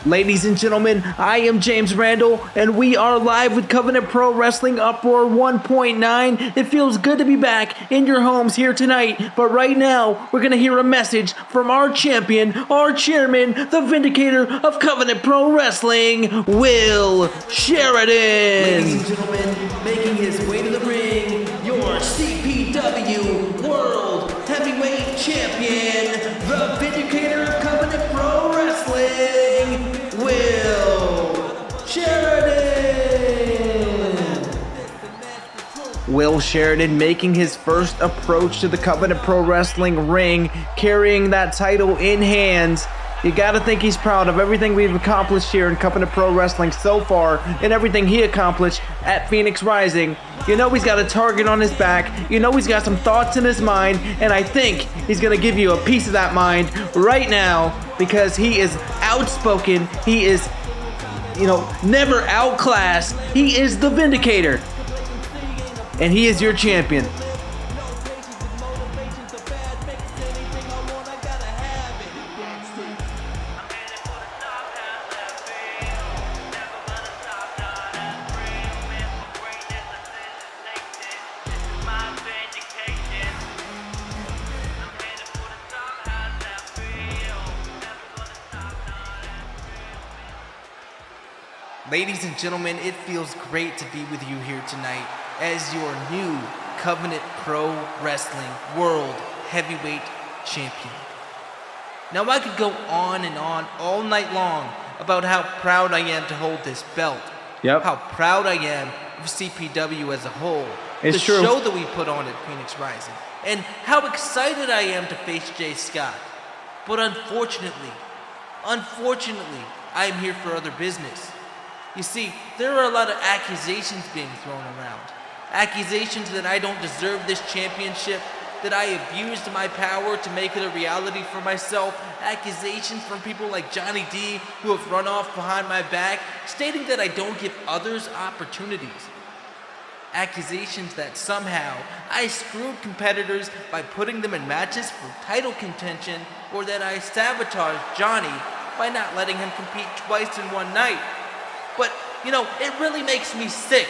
Ladies and gentlemen, I am James Randall, and we are live with Covenant Pro Wrestling Uproar 1.9. It feels good to be back in your homes here tonight, but right now, we're going to hear a message from our champion, our chairman, the vindicator of Covenant Pro Wrestling, Will Sheridan. Ladies and gentlemen, making his way to the ring, your CPW World Heavyweight Champion, the vindicator of Covenant Pro Wrestling, Will Sheridan. Will Sheridan making his first approach to the Covenant Pro Wrestling ring, carrying that title in hands. You gotta think he's proud of everything we've accomplished here in Covenant Pro Wrestling so far, and everything he accomplished at Phoenix Rising. You know he's got a target on his back, you know he's got some thoughts in his mind, and I think he's gonna give you a piece of that mind right now, because he is outspoken, he is, never outclassed, he is the Vindicator, and he is your champion. Ladies and gentlemen, it feels great to be with you here tonight as your new Covenant Pro Wrestling World Heavyweight Champion. Now I could go on and on all night long about how proud I am to hold this belt. Yep. How proud I am of CPW as a whole. It's true. The show that we put on at Phoenix Rising. And how excited I am to face Jay Scott. But unfortunately, I am here for other business. You see, there are a lot of accusations being thrown around. Accusations that I don't deserve this championship, that I abused my power to make it a reality for myself. Accusations from people like Johnny D who have run off behind my back, stating that I don't give others opportunities. Accusations that somehow I screwed competitors by putting them in matches for title contention, or that I sabotaged Johnny by not letting him compete twice in one night. But, it really makes me sick.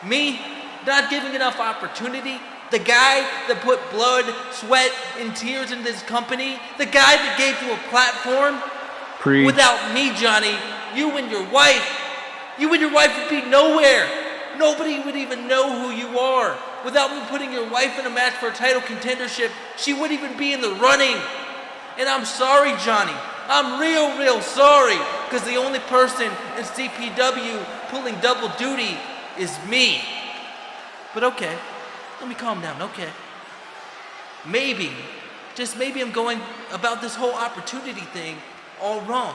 Me, not giving enough opportunity, the guy that put blood, sweat, and tears into this company, the guy that gave you a platform. Preach. Without me, Johnny, you and your wife would be nowhere. Nobody would even know who you are. Without me putting your wife in a match for a title contendership, she wouldn't even be in the running. And I'm sorry, Johnny. I'm real sorry, because the only person in CPW pulling double duty is me. But okay, let me calm down, okay. Maybe, just maybe I'm going about this whole opportunity thing all wrong.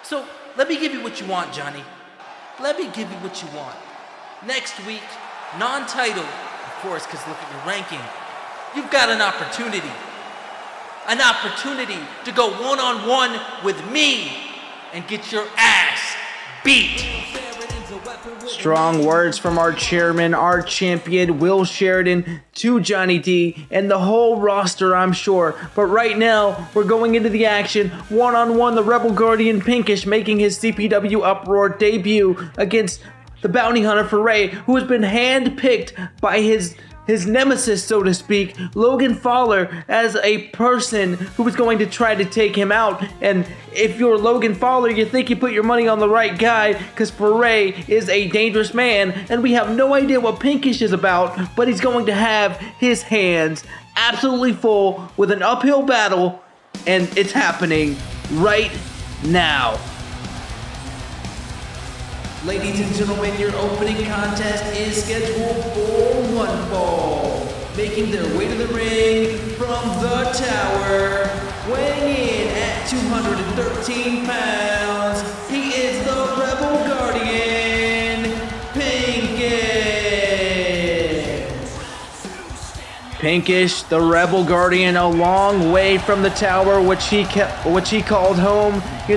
So let me give you what you want, Johnny. Let me give you what you want. Next week, non-title, of course, because look at your ranking. You've got an opportunity. An opportunity to go one-on-one with me and get your ass beat. Strong words from our chairman, our champion, Will Sheridan, to Johnny D, and the whole roster, I'm sure. But right now, we're going into the action. One-on-one, the Rebel Guardian Pinkish making his CPW Uproar debut against the bounty hunter Ferre, who has been handpicked by his nemesis, so to speak, Logan Fowler, as a person who was going to try to take him out. And if you're Logan Fowler, you think you put your money on the right guy, because Ferre is a dangerous man, and we have no idea what Pinkish is about, but he's going to have his hands absolutely full with an uphill battle, and it's happening right now. Ladies and gentlemen, your opening contest is scheduled for one fall. Making their way to the ring from the tower, weighing in at 213 pounds, he is the Rebel Guardian, Pinkish. Pinkish, the Rebel Guardian, a long way from the tower, which he called home. He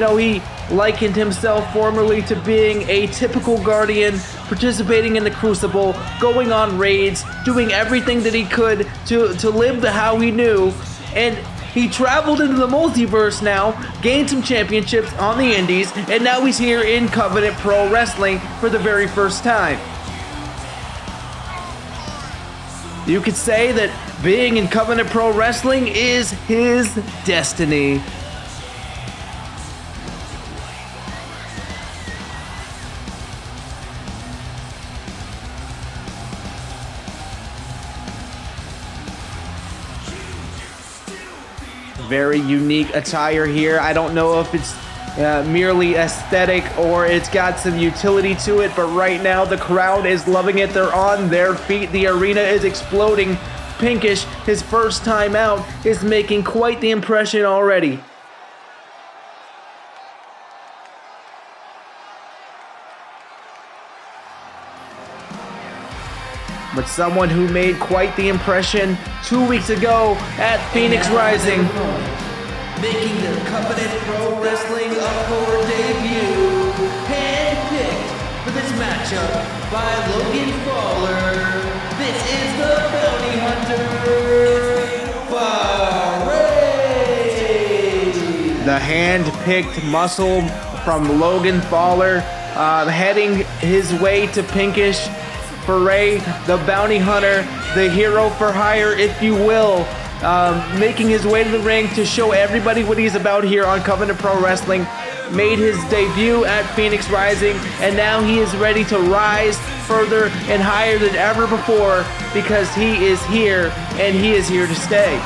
likened himself formerly to being a typical Guardian, participating in the Crucible, going on raids, doing everything that he could to live the how he knew. And He traveled into the multiverse now, gained some championships on the indies, and now he's here in Covenant Pro Wrestling for the very first time. You could say that being in Covenant Pro Wrestling is his destiny. Very unique attire here. I don't know if it's merely aesthetic or it's got some utility to it, but right now the crowd is loving it. They're on their feet. The arena is exploding. Pinkish, his first time out, is making quite the impression already. But someone who made quite the impression 2 weeks ago at Phoenix Rising. Making their Covenant Pro Wrestling Uproar debut, handpicked for this matchup by Logan Fowler. This is the Bounty Hunter, Ferre. The hand-picked muscle from Logan Fowler, heading his way to Pinkish. Ferre, the bounty hunter, the hero for hire, if you will, making his way to the ring to show everybody what he's about here on Covenant Pro Wrestling. Made his debut at Phoenix Rising, and now he is ready to rise further and higher than ever before because he is here, and he is here to stay.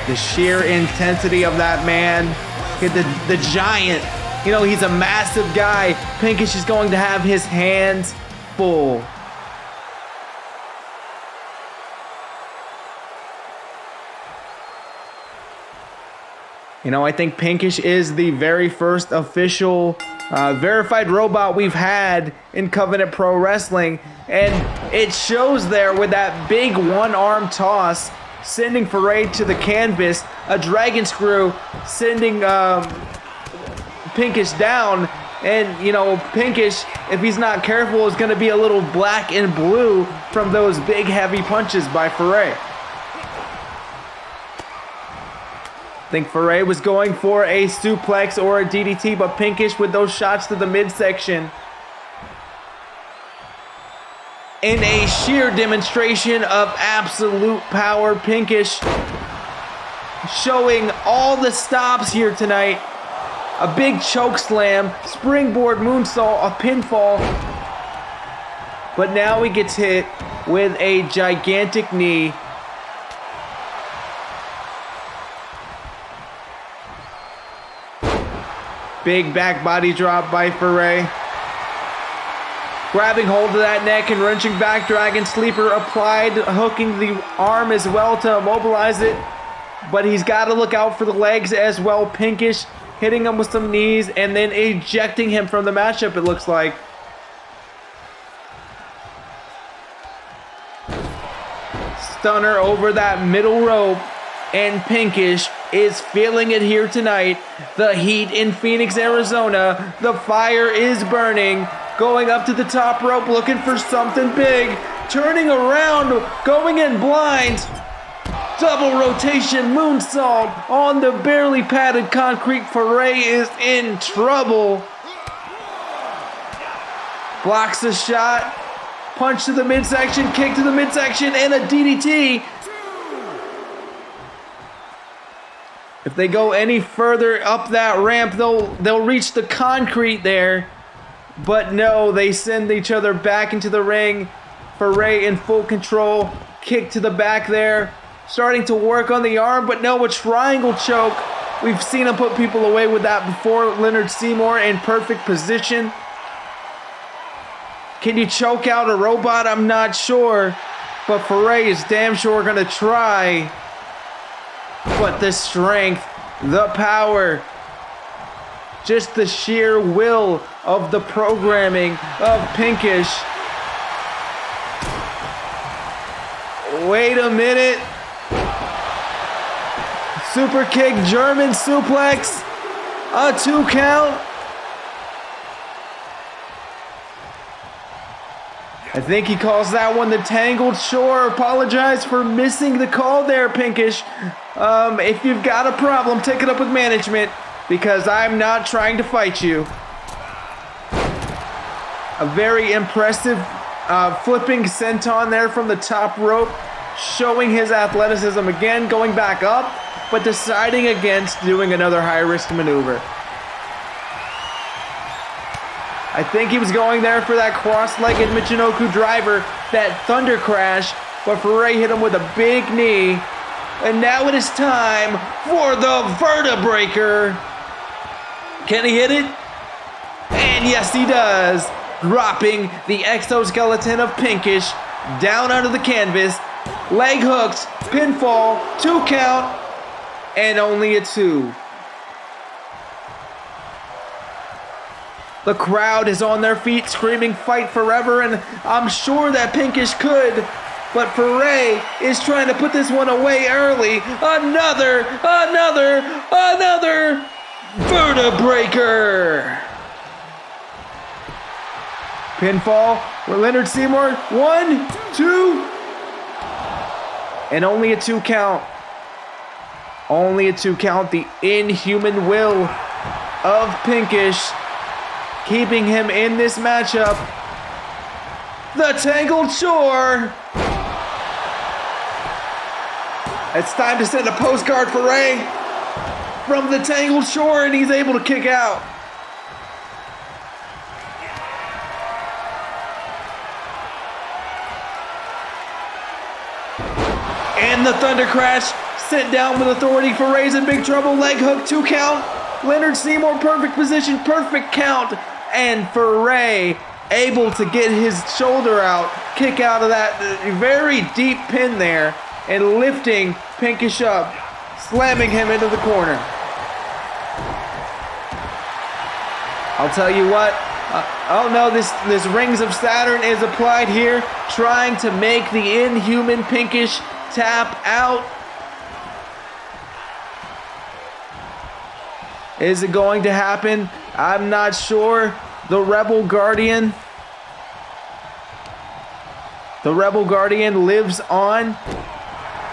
The sheer intensity of that man, the giant, you know, he's a massive guy. Pinkish is going to have his hands full. You know, I think Pinkish is the very first official verified robot we've had in Covenant Pro Wrestling, and it shows there with that big one-arm toss, sending Ferre to the canvas, a dragon screw sending Pinkish down, and you know, Pinkish, if he's not careful, is going to be a little black and blue from those big heavy punches by Ferre. I think Ferre was going for a suplex or a DDT, but Pinkish with those shots to the midsection. In a sheer demonstration of absolute power, Pinkish showing all the stops here tonight. A big choke slam, springboard moonsault, a pinfall. But now he gets hit with a gigantic knee. Big back body drop by Ferre. Grabbing hold of that neck and wrenching back, dragon sleeper applied, hooking the arm as well to immobilize it. But he's got to look out for the legs as well. Pinkish hitting him with some knees and then ejecting him from the matchup, it looks like. Stunner over that middle rope, and Pinkish is feeling it here tonight. The heat in Phoenix, Arizona. The fire is burning. Going up to the top rope, looking for something big. Turning around, going in blind. Double rotation moonsault on the barely padded concrete. Ferre is in trouble. Blocks the shot. Punch to the midsection, kick to the midsection, and a DDT. If they go any further up that ramp, they'll reach the concrete there. But no, they send each other back into the ring. Ferre in full control. Kick to the back there. Starting to work on the arm, but no, a triangle choke. We've seen him put people away with that before. Leonard Seymour in perfect position. Can you choke out a robot? I'm not sure. But Ferre is damn sure going to try. But the strength, the power, just the sheer will of the programming of Pinkish. Wait a minute. Super kick, German suplex, a 2 count. I think he calls that one the Tangled Shore. Apologize for missing the call there, Pinkish. If you've got a problem, take it up with management, because I'm not trying to fight you. A very impressive flipping senton there from the top rope, showing his athleticism again, going back up, but deciding against doing another high-risk maneuver. I think he was going there for that cross-legged Michinoku driver, that thunder crash, but Ferre hit him with a big knee. And now it is time for the vertebraker. Can he hit it? And yes, he does. Dropping the exoskeleton of Pinkish down onto the canvas. Leg hooks, pinfall, 2 count, and only a 2. The crowd is on their feet screaming fight forever, and I'm sure that Pinkish could, but Ferre is trying to put this one away early. Another vertebraker. Pinfall with Leonard Seymour. 1, 2, and only a 2 count. Only a 2 count. The inhuman will of Pinkish, keeping him in this matchup. The Tangled Shore. It's time to send a postcard for Ray from the Tangled Shore, and he's able to kick out. And the Thunder Crash sent down with authority. For Ray's in big trouble. Leg hook, 2 count. Leonard Seymour, perfect position, perfect count. And Ferre able to get his shoulder out, kick out of that very deep pin there, and lifting Pinkish up, slamming him into the corner. I'll tell you what, oh no, this Rings of Saturn is applied here, trying to make the inhuman Pinkish tap out. Is it going to happen? I'm not sure. The Rebel Guardian lives on.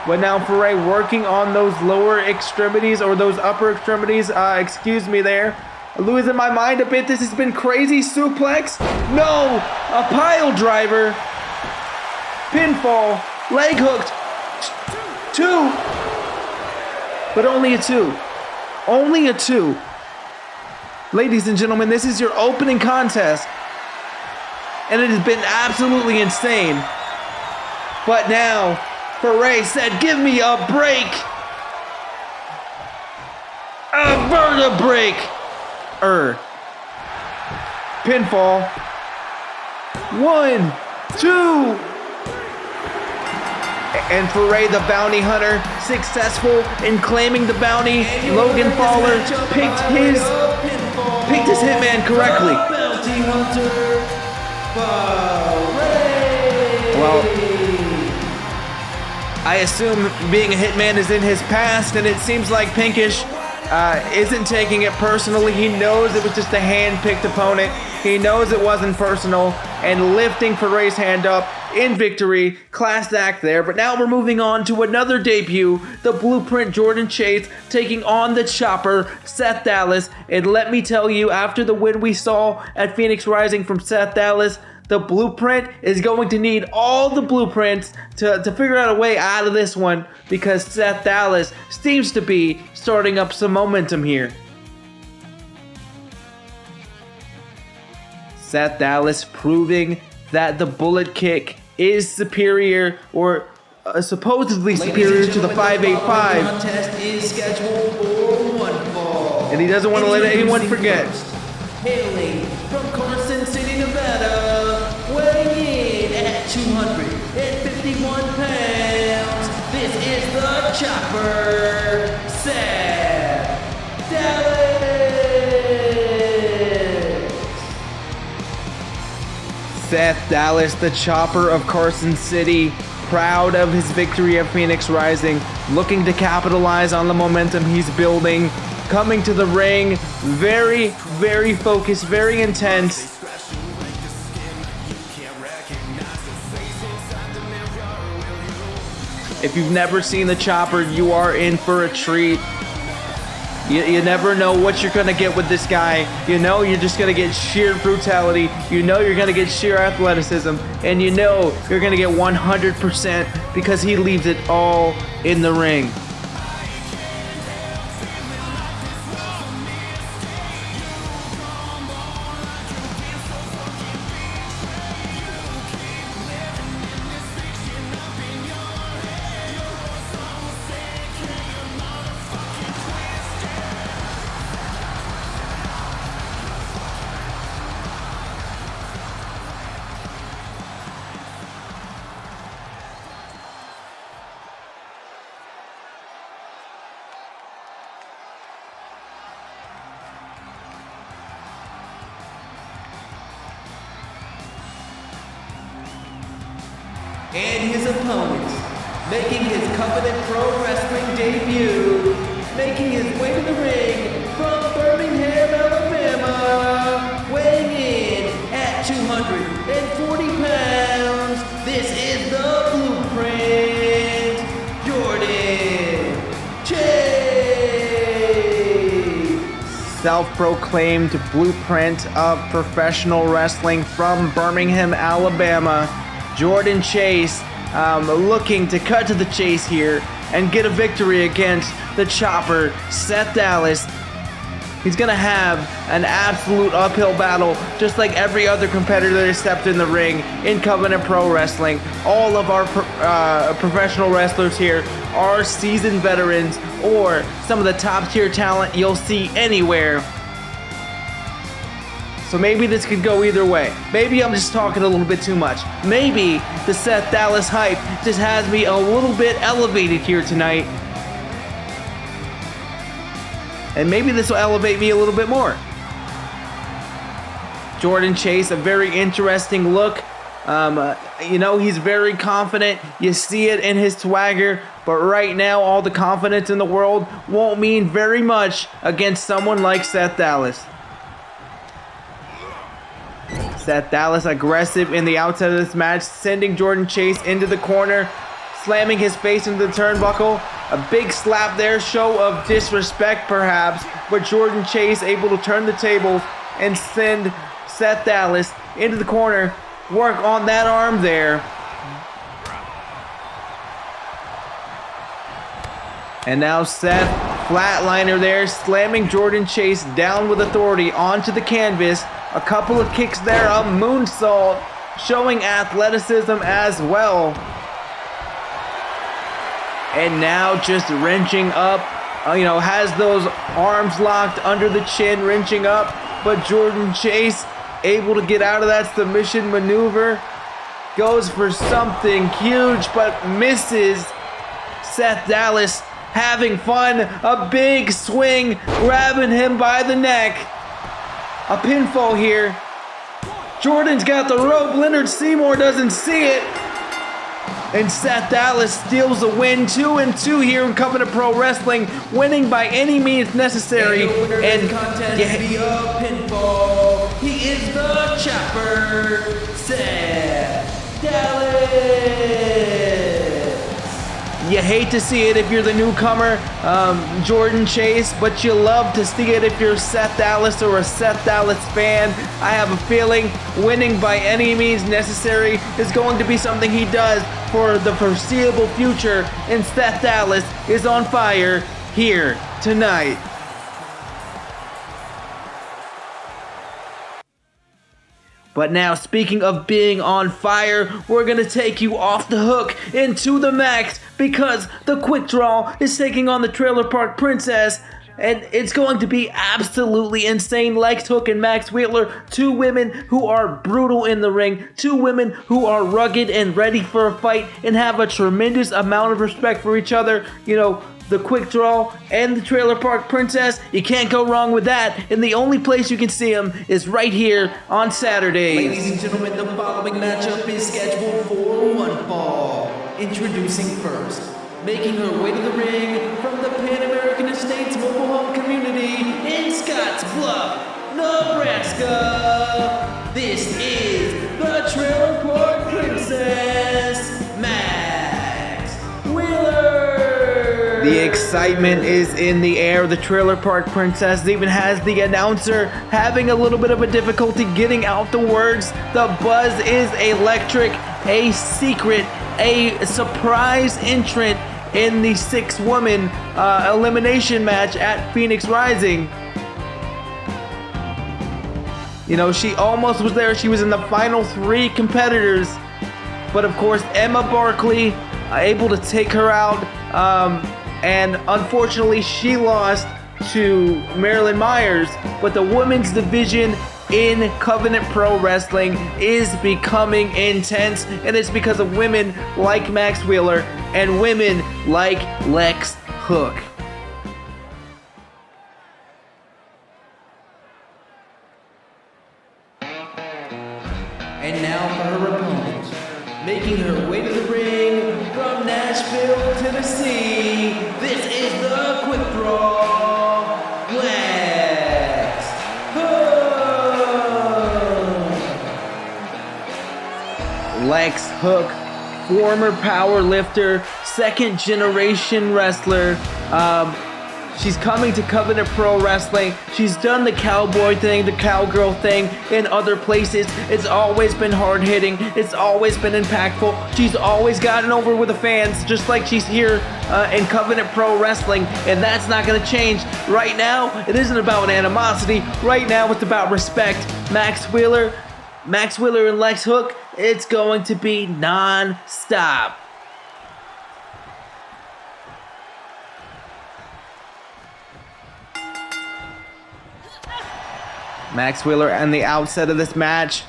But now Ferre working on those lower extremities, or those upper extremities. Excuse me there. Losing my mind a bit. This has been crazy. Suplex. No. A pile driver. Pinfall. Leg hooked. 2. But only a 2. Only a 2. Ladies and gentlemen, this is your opening contest, and it has been absolutely insane. But now, Ferre said, give me a break. A vertebrae. Pinfall. 1, 2. And Ferre, the bounty hunter, successful in claiming the bounty. Logan Fowler picked his hitman correctly. Well, I assume being a hitman is in his past, and it seems like Pinkish isn't taking it personally. He knows it was just a hand-picked opponent. He knows it wasn't personal, and lifting Ferre's hand up in victory. Class act there. But now we're moving on to another debut. The Blueprint Jordan Chase taking on the Chopper, Seth Dallas. And let me tell you, after the win we saw at Phoenix Rising from Seth Dallas, the Blueprint is going to need all the blueprints to figure out a way out of this one, because Seth Dallas seems to be starting up some momentum here. Seth Dallas proving that the bullet kick is superior, or supposedly superior to the 585. Contest is scheduled for 1 fall. And he doesn't want to let anyone forget. Hailing from Carson City, Nevada, weighing in at 251 pounds, this is the Chopper, Seth Dallas. Seth Dallas, the Chopper of Carson City, proud of his victory at Phoenix Rising, looking to capitalize on the momentum he's building, coming to the ring, very, very focused, very intense. If you've never seen the Chopper, you are in for a treat. You never know what you're gonna get with this guy. You know you're just gonna get sheer brutality. You know you're gonna get sheer athleticism. And you know you're gonna get 100% because he leaves it all in the ring. And his opponent, making his Covenant Pro Wrestling debut, making his way to the ring from Birmingham, Alabama, weighing in at 240 pounds, this is the Blueprint, Jordan Chase. Self-proclaimed blueprint of professional wrestling from Birmingham, Alabama. Jordan Chase looking to cut to the chase here and get a victory against the Chopper, Seth Dallas. He's going to have an absolute uphill battle, just like every other competitor that has stepped in the ring in Covenant Pro Wrestling. All of our professional wrestlers here are seasoned veterans or some of the top tier talent you'll see anywhere. So maybe this could go either way. Maybe I'm just talking a little bit too much. Maybe the Seth Dallas hype just has me a little bit elevated here tonight. And maybe this will elevate me a little bit more. Jordan Chase, a very interesting look. You know, he's very confident. You see it in his swagger. But right now, all the confidence in the world won't mean very much against someone like Seth Dallas. Seth Dallas aggressive in the outset of this match, sending Jordan Chase into the corner, slamming his face into the turnbuckle. A big slap there, show of disrespect perhaps, but Jordan Chase able to turn the tables and send Seth Dallas into the corner. Work on that arm there. And now Seth, flatliner there, slamming Jordan Chase down with authority onto the canvas. A couple of kicks there, a moonsault, showing athleticism as well. And now just wrenching up, has those arms locked under the chin, wrenching up. But Jordan Chase able to get out of that submission maneuver. Goes for something huge, but misses. Seth Dallas having fun, a big swing, grabbing him by the neck. A pinfall here. Jordan's got the rope. Leonard Seymour doesn't see it. And Seth Dallas steals the win. 2-2 here in Covenant Pro Wrestling. Winning by any means necessary. And contest via pinfall. He is the Chopper, Seth Dallas. You hate to see it if you're the newcomer, Jordan Chase, but you love to see it if you're Seth Dallas or a Seth Dallas fan. I have a feeling winning by any means necessary is going to be something he does for the foreseeable future, and Seth Dallas is on fire here tonight. But now, speaking of being on fire, we're going to take you off the hook into the Maxx because the Quick Draw is taking on the Trailer Park Princess. And it's going to be absolutely insane. Lex Hook and Max Wheeler, two women who are brutal in the ring, two women who are rugged and ready for a fight and have a tremendous amount of respect for each other. You know, the Quick Draw and the Trailer Park Princess, you can't go wrong with that. And the only place you can see them is right here on Saturdays. Ladies and gentlemen, the following matchup is scheduled for one fall. Introducing first, making her way to the ring from the Pan American Estates mobile home community in Scottsbluff, Nebraska. This is the Trailer Park Princess, Maxx Wheeler. The excitement is in the air. The Trailer Park Princess even has the announcer having a little bit of a difficulty getting out the words. The buzz is electric. A secret, a surprise entrant in the 6-woman elimination match at Phoenix Rising. You know, she almost was there. She was in the final 3 competitors. But of course, Emma Barkley able to take her out. And unfortunately, she lost to Marilyn Myers. But the women's division in Covenant Pro Wrestling is becoming intense. And it's because of women like Max Wheeler and women like Lex Hook. And now for her opponent, making her way to the ring from Nashville, Tennessee, this is the Quick Draw, Lex Hook. Lex Hook, former power lifter, 2nd generation wrestler. She's coming to Covenant Pro Wrestling. She's done the cowboy thing, the cowgirl thing in other places. It's always been hard-hitting. It's always been impactful. She's always gotten over with the fans, just like she's here in Covenant Pro Wrestling, and that's not going to change. Right now, it isn't about animosity. Right now, it's about respect. Max Wheeler and Lex Hook, it's going to be non-stop. Max Wheeler on the outset of this match,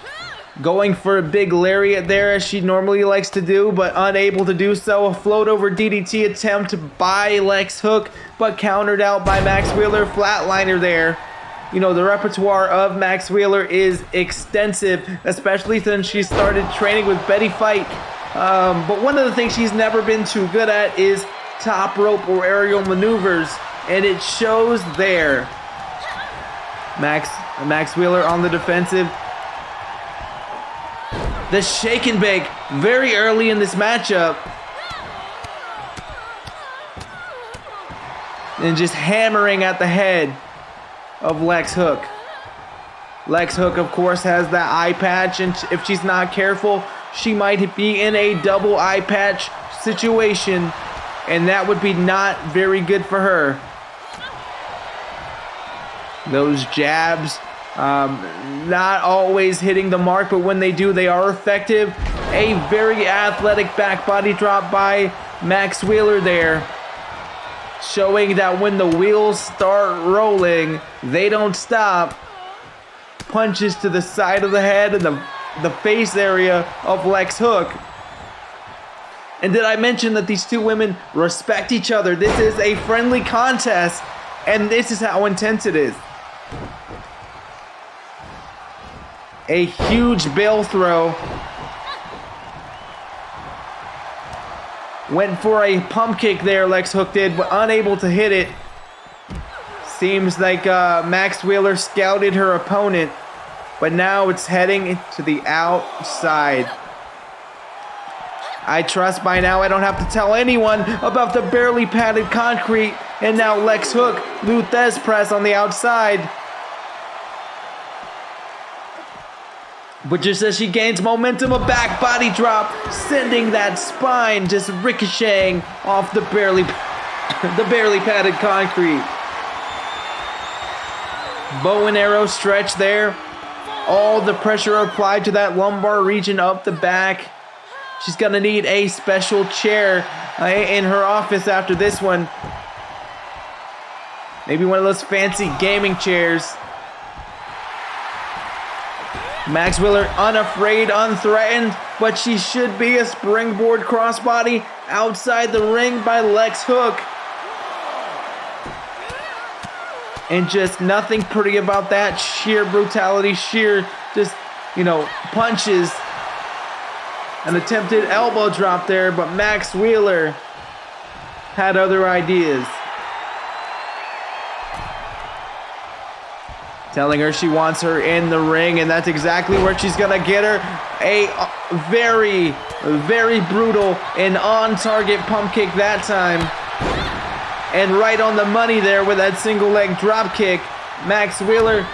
going for a big lariat there as she normally likes to do, but unable to do so. A float over DDT attempt by Lex Hook, but countered out by Max Wheeler. Flatliner there. You know, the repertoire of Max Wheeler is extensive, especially since she started training with Betty Fight. But one of the things she's never been too good at is top rope or aerial maneuvers, and it shows there. Max Wheeler on the defensive. The shake and bake very early in this matchup. And just hammering at the head of Lex Hook. Lex Hook, of course, has that eye patch, and if she's not careful, she might be in a double eye patch situation, and that would be not very good for her. Those jabs, not always hitting the mark, but when they do, they are effective. A very athletic back body drop by Max Wheeler there, showing that when the wheels start rolling, they don't stop. Punches to the side of the head and the face area of Lex Hook. And did I mention that these two women respect each other? This is a friendly contest, and this is how intense it is. A huge bail throw. Went for a pump kick there, Lex Hook did, but unable to hit it. Seems like Max Wheeler scouted her opponent, but now it's heading to the outside. I trust by now I don't have to tell anyone about the barely padded concrete, and now Lex Hook, Luthez press on the outside. But just as she gains momentum, a back body drop, sending that spine just ricocheting off the barely padded concrete. Bow and arrow stretch there. All the pressure applied to that lumbar region up the back. She's gonna need a special chair in her office after this one. Maybe one of those fancy gaming chairs. Max Wheeler unafraid, unthreatened, but she should be a springboard crossbody outside the ring by Lex Hook. And just nothing pretty about that. Sheer brutality, sheer just, punches. An attempted elbow drop there, but Max Wheeler had other ideas. Telling her she wants her in the ring, and that's exactly where she's gonna get her. A very, very brutal and on-target pump kick that time. And right on the money there with that single leg drop kick. Max Wheeler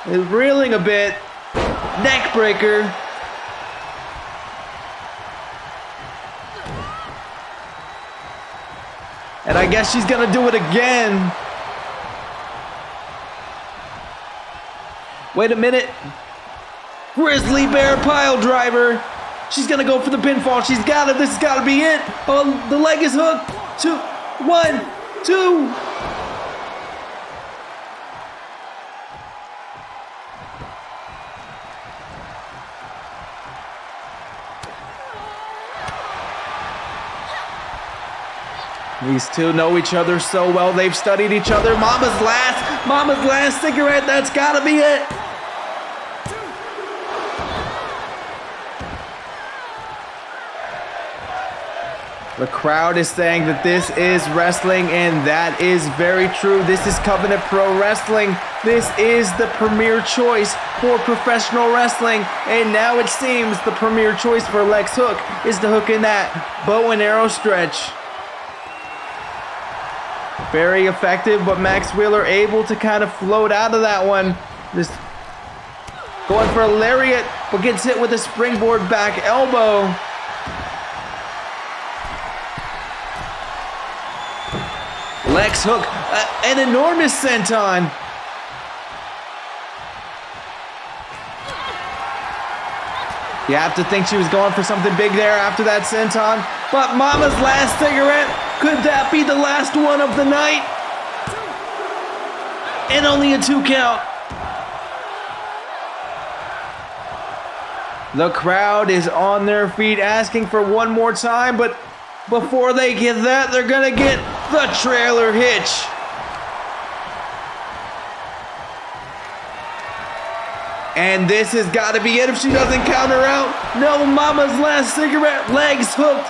is reeling a bit. Neck breaker. And I guess she's gonna do it again. Wait a minute. Grizzly Bear pile driver. She's gonna go for the pinfall. She's got it. This has gotta be it. Oh, the leg is hooked. 2, 1, 2. These two know each other so well. They've studied each other. Mama's last cigarette. That's gotta be it. The crowd is saying that this is wrestling, and that is very true. This is Covenant Pro Wrestling. This is the premier choice for professional wrestling. And now it seems the premier choice for Lex Hook is to hook in that bow and arrow stretch. Very effective, but Max Wheeler able to kind of float out of that one. Just going for a lariat, but gets hit with a springboard back elbow. Lex Hook, an enormous senton. You have to think she was going for something big there after that senton. But Mama's last cigarette, could that be the last one of the night? And only a 2 count. The crowd is on their feet asking for one more time, but before they get that, they're gonna get the trailer hitch. And this has got to be it if she doesn't count her out. No, Mama's last cigarette, legs hooked.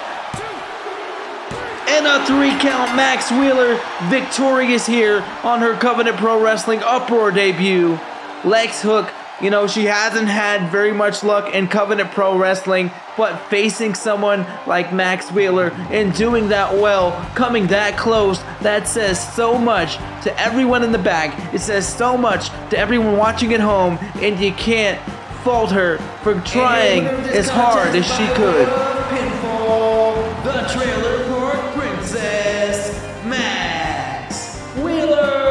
And a 3 count. Max Wheeler victorious here on her Covenant Pro Wrestling Uproar debut. Lex Hook, you know, she hasn't had very much luck in Covenant Pro Wrestling, but facing someone like Max Wheeler and doing that well, coming that close, that says so much to everyone in the back. It says so much to everyone watching at home, and you can't fault her for trying as hard as she could. Pinfall, the Trailer Park Princess, Max Wheeler.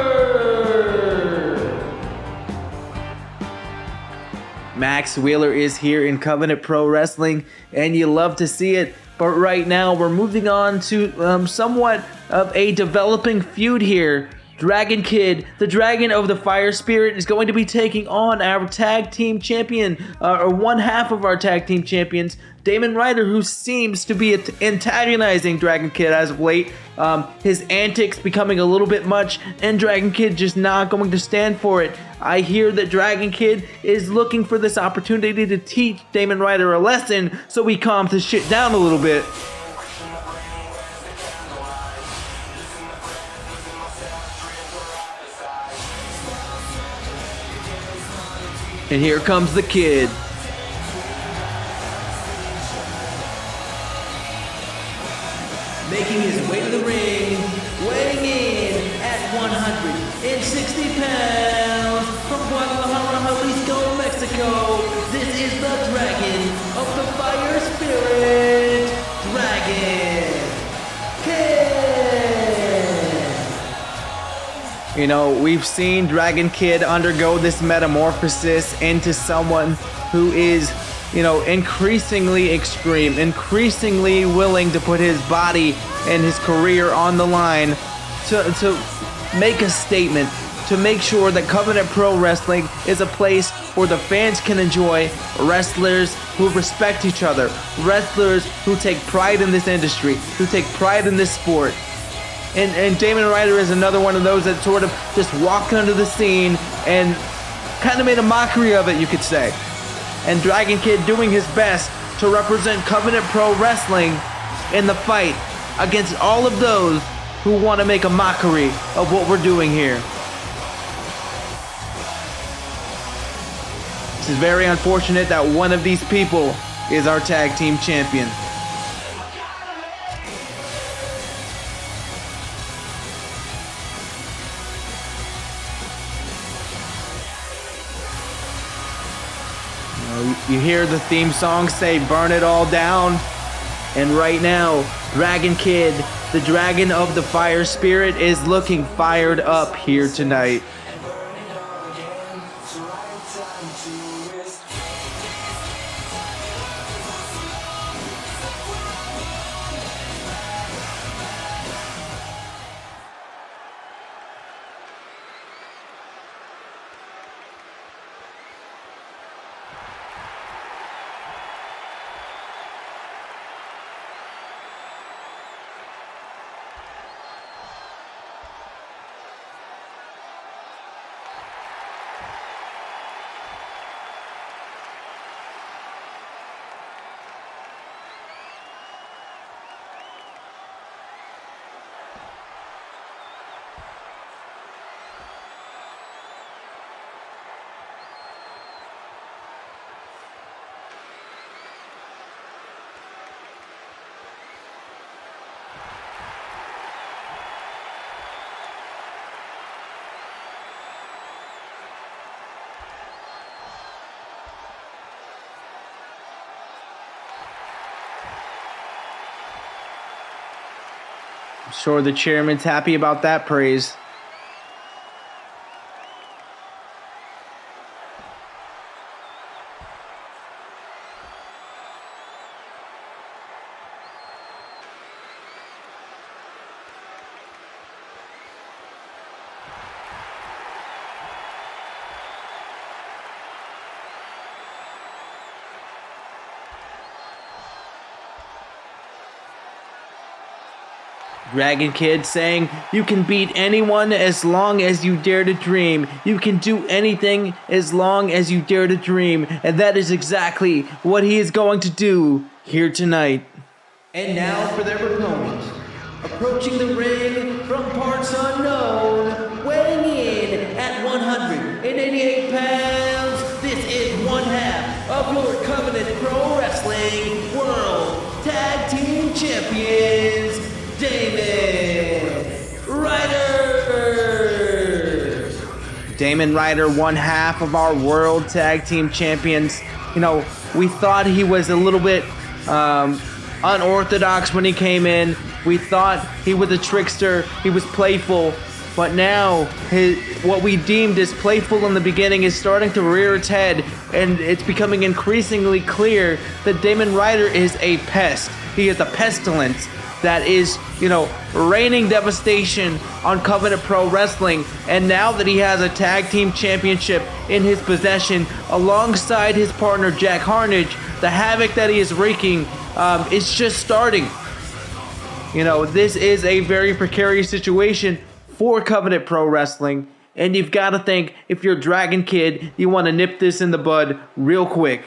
Max Wheeler is here in Covenant Pro Wrestling, and you love to see it. But right now, we're moving on to somewhat of a developing feud here. Dragon Kid, the Dragon of the Fire Spirit, is going to be taking on our tag team champion, or one half of our tag team champions, Damon Ryder, who seems to be antagonizing Dragon Kid as of late. His antics becoming a little bit much, and Dragon Kid just not going to stand for it. I hear that Dragon Kid is looking for this opportunity to teach Damon Ryder a lesson so he calms his shit down a little bit. And here comes the Kid. Making his way to the ring, weighing in at 160 pounds, from Guadalajara, Jalisco, Mexico, this is the Dragon of the Fire Spirit, Dragon Kid. You know, we've seen Dragon Kid undergo this metamorphosis into someone who is, you know, increasingly extreme, increasingly willing to put his body and his career on the line to make a statement, to make sure that Covenant Pro Wrestling is a place where the fans can enjoy wrestlers who respect each other, wrestlers who take pride in this industry, who take pride in this sport. And Damon Ryder is another one of those that sort of just walked under the scene and kind of made a mockery of it, you could say. And Dragon Kid doing his best to represent Covenant Pro Wrestling in the fight against all of those who want to make a mockery of what we're doing here. This is very unfortunate that one of these people is our tag team champion. You hear the theme song say, "Burn it all down." And right now, Dragon Kid, the dragon of the fire spirit, is looking fired up here tonight. I'm sure the chairman's happy about that praise. Dragon Kid saying, "You can beat anyone as long as you dare to dream. You can do anything as long as you dare to dream." And that is exactly what he is going to do here tonight. And now for their opponent, approaching the ring from parts unknown, weighing in at 188 pounds, this is one half of your Covenant Pro Wrestling World Tag Team Champions, Damon Ryder. Damon Ryder, one half of our World Tag Team Champions. You know, we thought he was a little bit unorthodox when he came in. We thought he was a trickster. He was playful. But now, what we deemed as playful in the beginning is starting to rear its head. And it's becoming increasingly clear that Damon Ryder is a pest. He is a pestilence that is, raining devastation on Covenant Pro Wrestling. And now that he has a tag team championship in his possession, alongside his partner Jack Harnage, the havoc that he is wreaking is just starting. This is a very precarious situation for Covenant Pro Wrestling. And you've got to think, if you're Dragon Kid, you want to nip this in the bud real quick.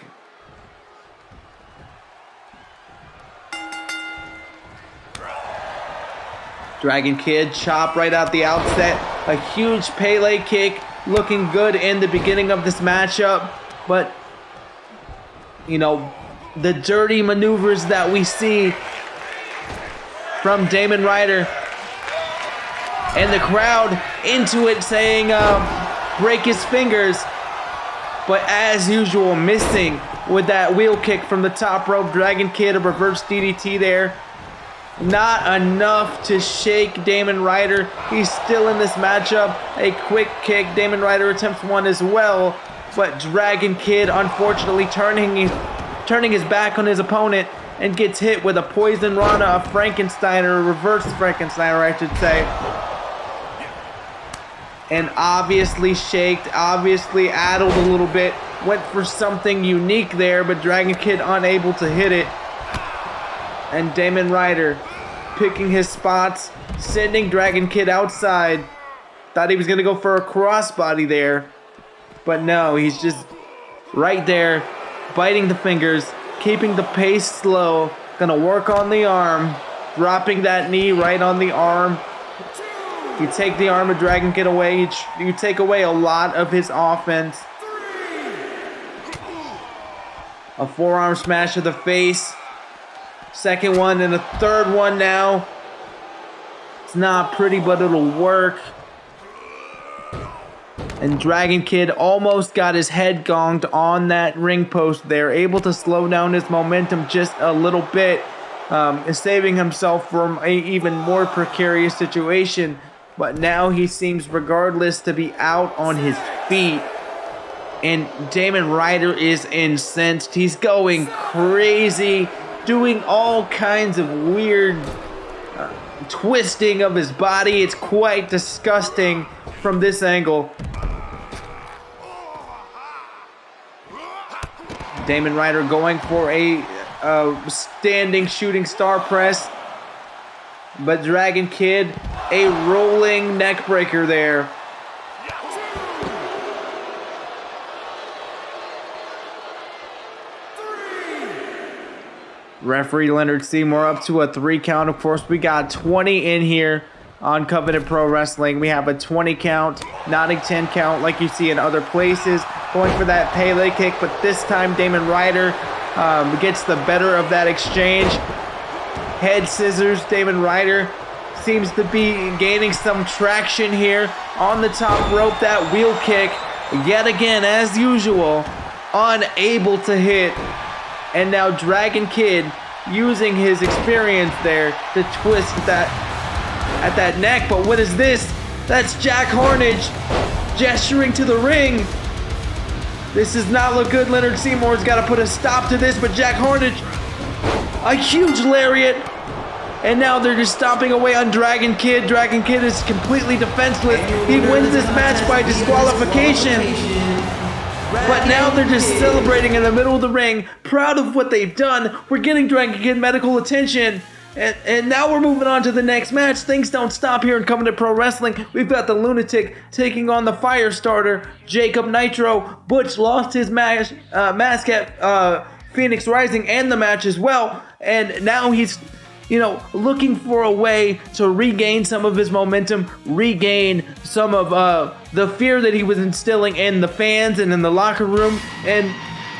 Dragon Kid, chop right out the outset. A huge Pele kick, looking good in the beginning of this matchup. But, the dirty maneuvers that we see from Damon Ryder. And the crowd into it saying, break his fingers. But as usual, missing with that wheel kick from the top rope. Dragon Kid, a reverse DDT there. Not enough to shake Damon Ryder. He's still in this matchup. A quick kick. Damon Ryder attempts one as well. But Dragon Kid, unfortunately, turning his back on his opponent and gets hit with a Poison Rana, a Frankensteiner, a reverse Frankensteiner, I should say. And obviously shaked, obviously addled a little bit. Went for something unique there, but Dragon Kid unable to hit it. And Damon Ryder picking his spots, sending Dragon Kid outside. Thought he was going to go for a crossbody there. But no, he's just right there, biting the fingers, keeping the pace slow. Gonna work on the arm, dropping that knee right on the arm. You take the arm of Dragon Kid away, you take away a lot of his offense. A forearm smash to the face. Second one and a third one now. It's not pretty, but it'll work. And Dragon Kid almost got his head gonged on that ring post there, able to slow down his momentum just a little bit, saving himself from an even more precarious situation. But now he seems, regardless, to be out on his feet. And Damon Ryder is incensed. He's going crazy, doing all kinds of weird twisting of his body. It's quite disgusting from this angle. Damon Ryder going for a standing shooting star press. But Dragon Kid, a rolling neck breaker there. Referee Leonard Seymour up to a 3 count. Of course, we got 20 in here on Covenant Pro Wrestling. We have a 20 count, not a 10 count like you see in other places. Going for that Pele kick, but this time Damon Ryder gets the better of that exchange. Head scissors. Damon Ryder seems to be gaining some traction here on the top rope. That wheel kick, yet again, as usual, unable to hit. And now Dragon Kid using his experience there to twist at that neck. But what is this? That's Jack Harnage gesturing to the ring. This does not look good. Leonard Seymour's got to put a stop to this, but Jack Harnage, a huge lariat. And now they're just stomping away on Dragon Kid. Dragon Kid is completely defenseless. He wins this match by disqualification. But now they're just celebrating in the middle of the ring, proud of what they've done. We're getting Dragon Kid medical attention. And now we're moving on to the next match. Things don't stop here in Covenant Pro Wrestling. We've got the Lunatic taking on the Firestarter, Jacob Nitro. Butch lost his mask at Phoenix Rising and the match as well. And now he's, looking for a way to regain some of his momentum, regain some of the fear that he was instilling in the fans and in the locker room. And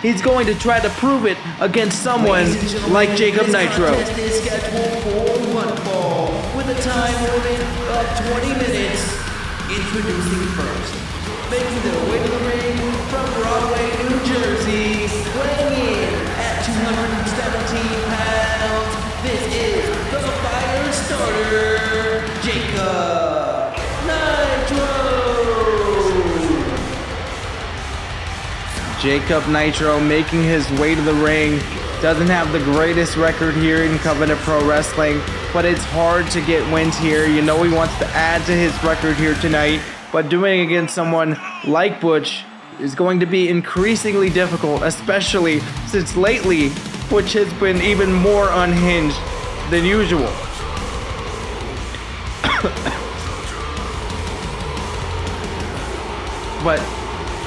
he's going to try to prove it against someone like Jacob Nitro. Contest is scheduled for one fall with a time limit of 20 minutes. Introducing first, making their way to the ring from Broadway, New Jersey, weighing in at 217 pounds. This is the Firestarter, Jacob Nitro. Jacob Nitro making his way to the ring. Doesn't have the greatest record here in Covenant Pro Wrestling, but it's hard to get wins here. He wants to add to his record here tonight, but doing it against someone like Butch is going to be increasingly difficult, especially since lately Butch has been even more unhinged than usual. But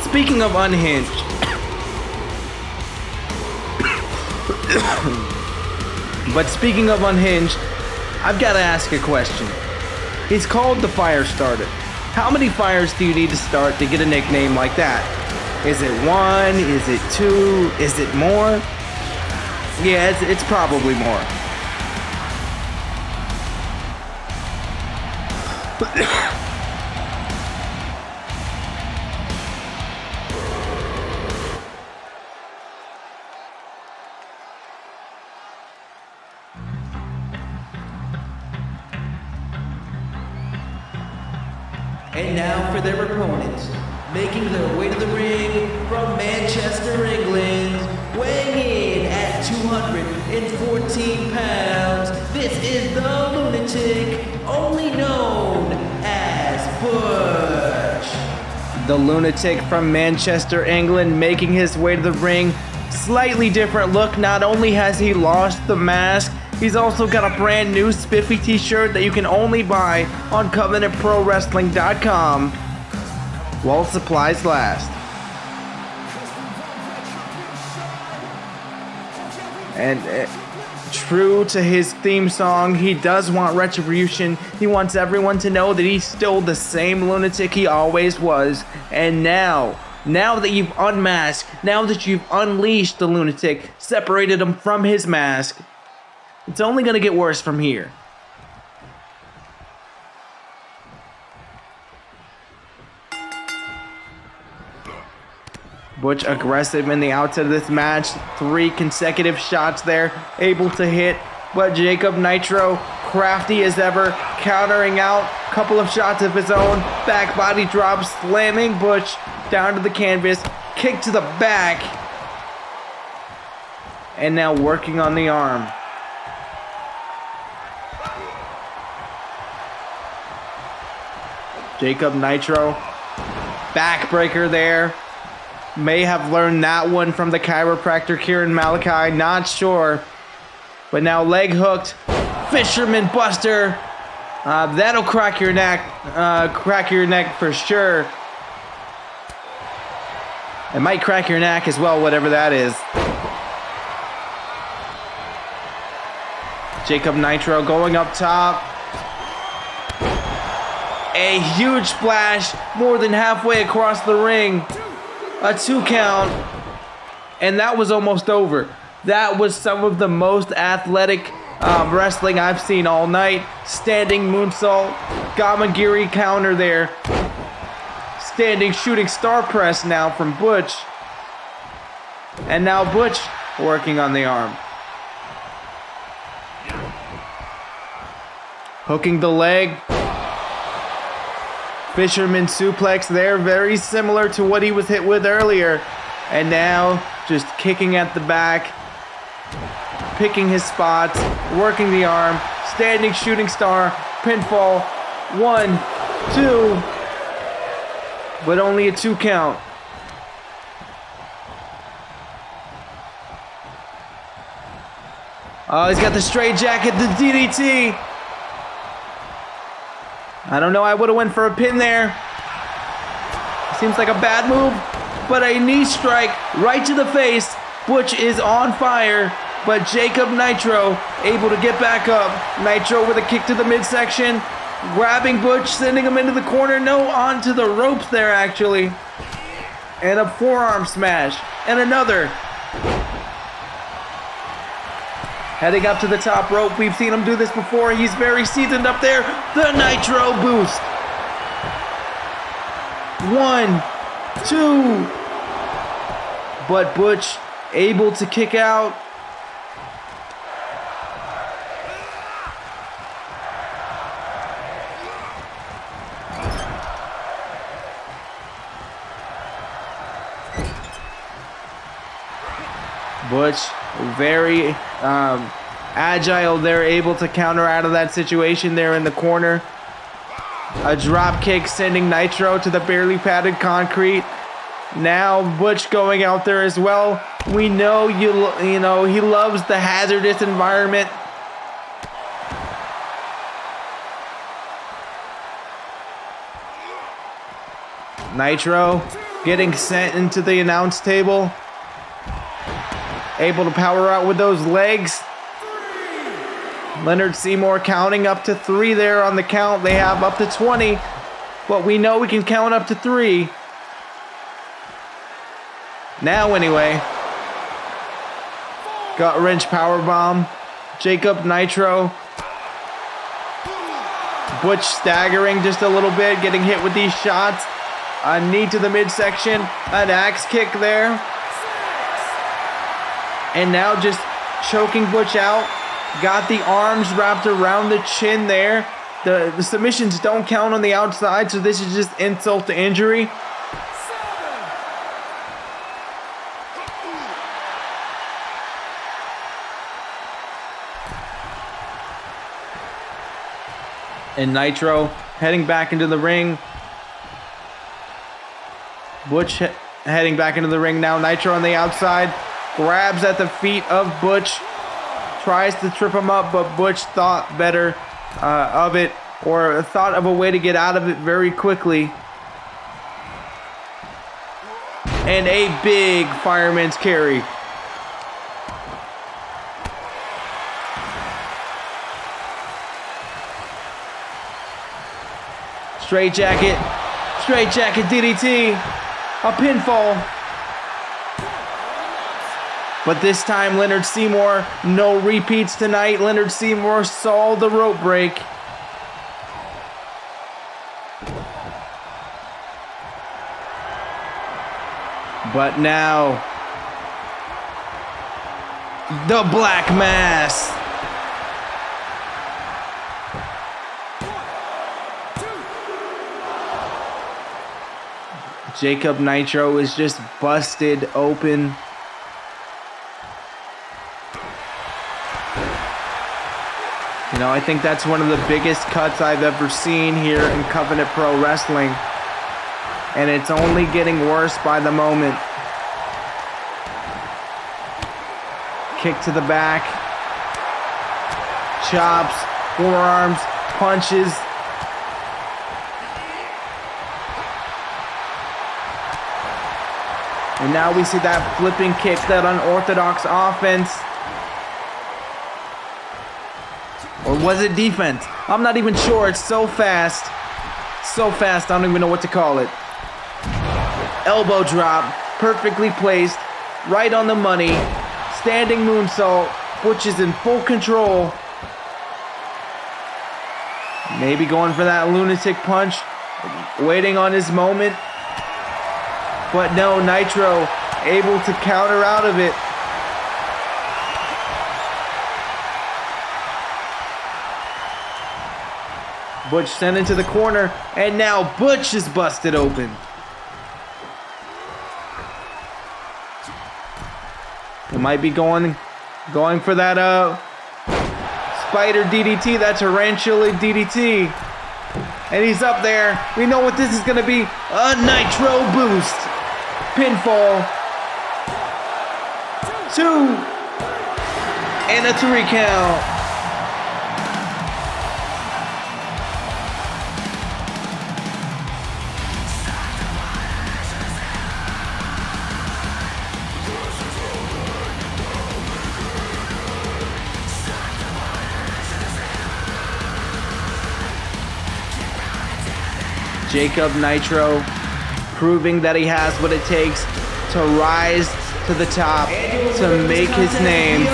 speaking of unhinged, I've got to ask a question. He's called the Firestarter. How many fires do you need to start to get a nickname like that? Is it 1? Is it 2? Is it more? Yeah, it's probably more. And now for their opponents, making their way to the ring from Manchester, England, weighing in at 214 pounds, this is the Lunatic, only known as Butch. The Lunatic from Manchester, England, making his way to the ring. Slightly different look. Not only has he lost the mask, he's also got a brand new spiffy t-shirt that you can only buy on CovenantProWrestling.com while supplies last. And true to his theme song, he does want retribution. He wants everyone to know that he's still the same Lunatic he always was. And now that you've unmasked, now that you've unleashed the Lunatic, separated him from his mask, it's only going to get worse from here. Butch aggressive in the outset of this match. 3 consecutive shots there, able to hit. But Jacob Nitro, crafty as ever, countering out. Couple of shots of his own. Back body drop, slamming Butch down to the canvas. Kick to the back. And now working on the arm. Jacob Nitro, backbreaker there. May have learned that one from the chiropractor Kieran Malachi, not sure. But now leg hooked, Fisherman Buster. That'll crack your neck for sure. It might crack your neck as well, whatever that is. Jacob Nitro going up top. A huge splash, more than halfway across the ring. A 2 count. And that was almost over. That was some of the most athletic wrestling I've seen all night. Standing moonsault, Gamagiri counter there. Standing shooting star press now from Butch. And now Butch working on the arm. Hooking the leg. Fisherman suplex there, very similar to what he was hit with earlier. And now just kicking at the back. Picking his spots, working the arm, standing shooting star, pinfall, 1, 2, but only a 2 count. Oh, he's got the straight jacket, the DDT. I don't know, I would have went for a pin there. Seems like a bad move, but a knee strike right to the face. Butch is on fire. But Jacob Nitro able to get back up. Nitro with a kick to the midsection. Grabbing Butch, sending him into the corner. No, onto the ropes there actually. And a forearm smash. And another. Heading up to the top rope. We've seen him do this before. He's very seasoned up there. The Nitro boost. 1, 2. But Butch able to kick out. Butch, very agile. They're able to counter out of that situation there in the corner. A drop kick sending Nitro to the barely padded concrete. Now Butch going out there as well. We know you know he loves the hazardous environment. Nitro getting sent into the announce table. Able to power out with those legs. Leonard Seymour counting up to 3 there on the count. They have up to 20, but we know we can count up to 3. Now anyway. Gut wrench powerbomb. Jacob Nitro. Butch staggering just a little bit, getting hit with these shots. A knee to the midsection. An axe kick there. And now just choking Butch out. Got the arms wrapped around the chin there. The submissions don't count on the outside, so this is just insult to injury. And Nitro heading back into the ring. Butch heading back into the ring now. Nitro on the outside. Grabs at the feet of Butch. Tries to trip him up, but Butch thought better of it, or thought of a way to get out of it very quickly. And a big fireman's carry. Straight jacket DDT, a pinfall. But this time, Leonard Seymour, no repeats tonight. Leonard Seymour saw the rope break. But now, the Black Mass. Jacob Nitro is just busted open. You know, I think that's one of the biggest cuts I've ever seen here in Covenant Pro Wrestling. And it's only getting worse by the moment. Kick to the back. Chops, forearms, punches. And now we see that flipping kick, that unorthodox offense. Or was it defense? I'm not even sure. It's so fast. So fast, I don't even know what to call it. Elbow drop, perfectly placed, right on the money. Standing moonsault. Butch is in full control. Maybe going for that lunatic punch. Waiting on his moment. But no, Nitro able to counter out of it. Butch sent into the corner, and now Butch is busted open. It might be going for that spider DDT, that tarantula DDT. And he's up there. We know what this is going to be. A Nitro boost. Pinfall. 2. And a 3 count. Jacob Nitro proving that he has what it takes to rise to the top, to make his name.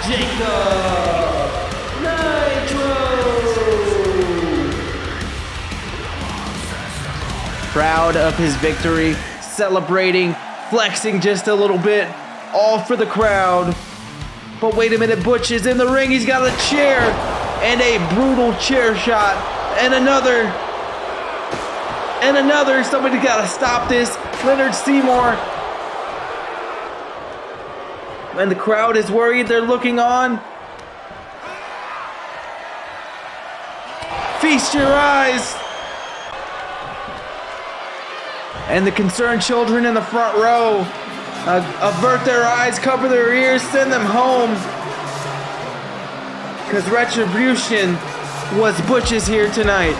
Jacob Nitro. Proud of his victory, celebrating, flexing just a little bit, all for the crowd. But wait a minute, Butch is in the ring. He's got a chair and a brutal chair shot. And another. Somebody's got to stop this. Leonard Seymour. And the crowd is worried. They're looking on. Feast your eyes. And the concerned children in the front row avert their eyes, cover their ears, send them home. Because retribution was Butch's here tonight.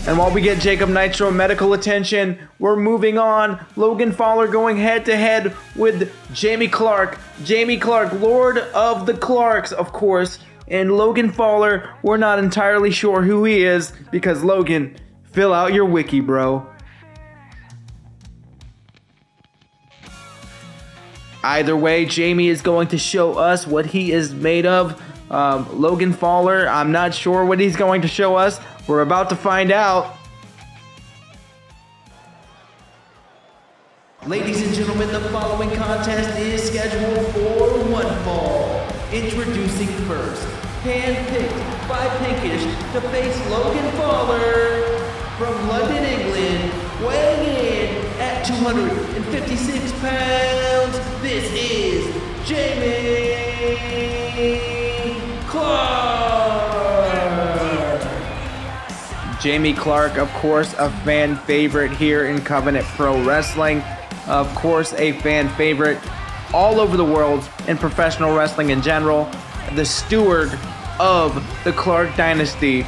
And while we get Jacob Nitro medical attention, we're moving on. Logan Fowler going head to head with Jamie Clark. Jamie Clark, Lord of the Clarks, of course. And Logan Fowler, we're not entirely sure who he is because Logan, fill out your wiki, bro. Either way, Jamie is going to show us what he is made of. Logan Fowler, I'm not sure what he's going to show us. We're about to find out. Ladies and gentlemen, the following contest is scheduled for one fall. Introducing first, handpicked by Pinkish to face Logan Fowler from London, England, weighing in at 256 pounds. This is Jamie Clark. Jamie Clark, of course, a fan favorite here in Covenant Pro Wrestling. Of course, a fan favorite all over the world in professional wrestling in general. The steward of the Clark dynasty.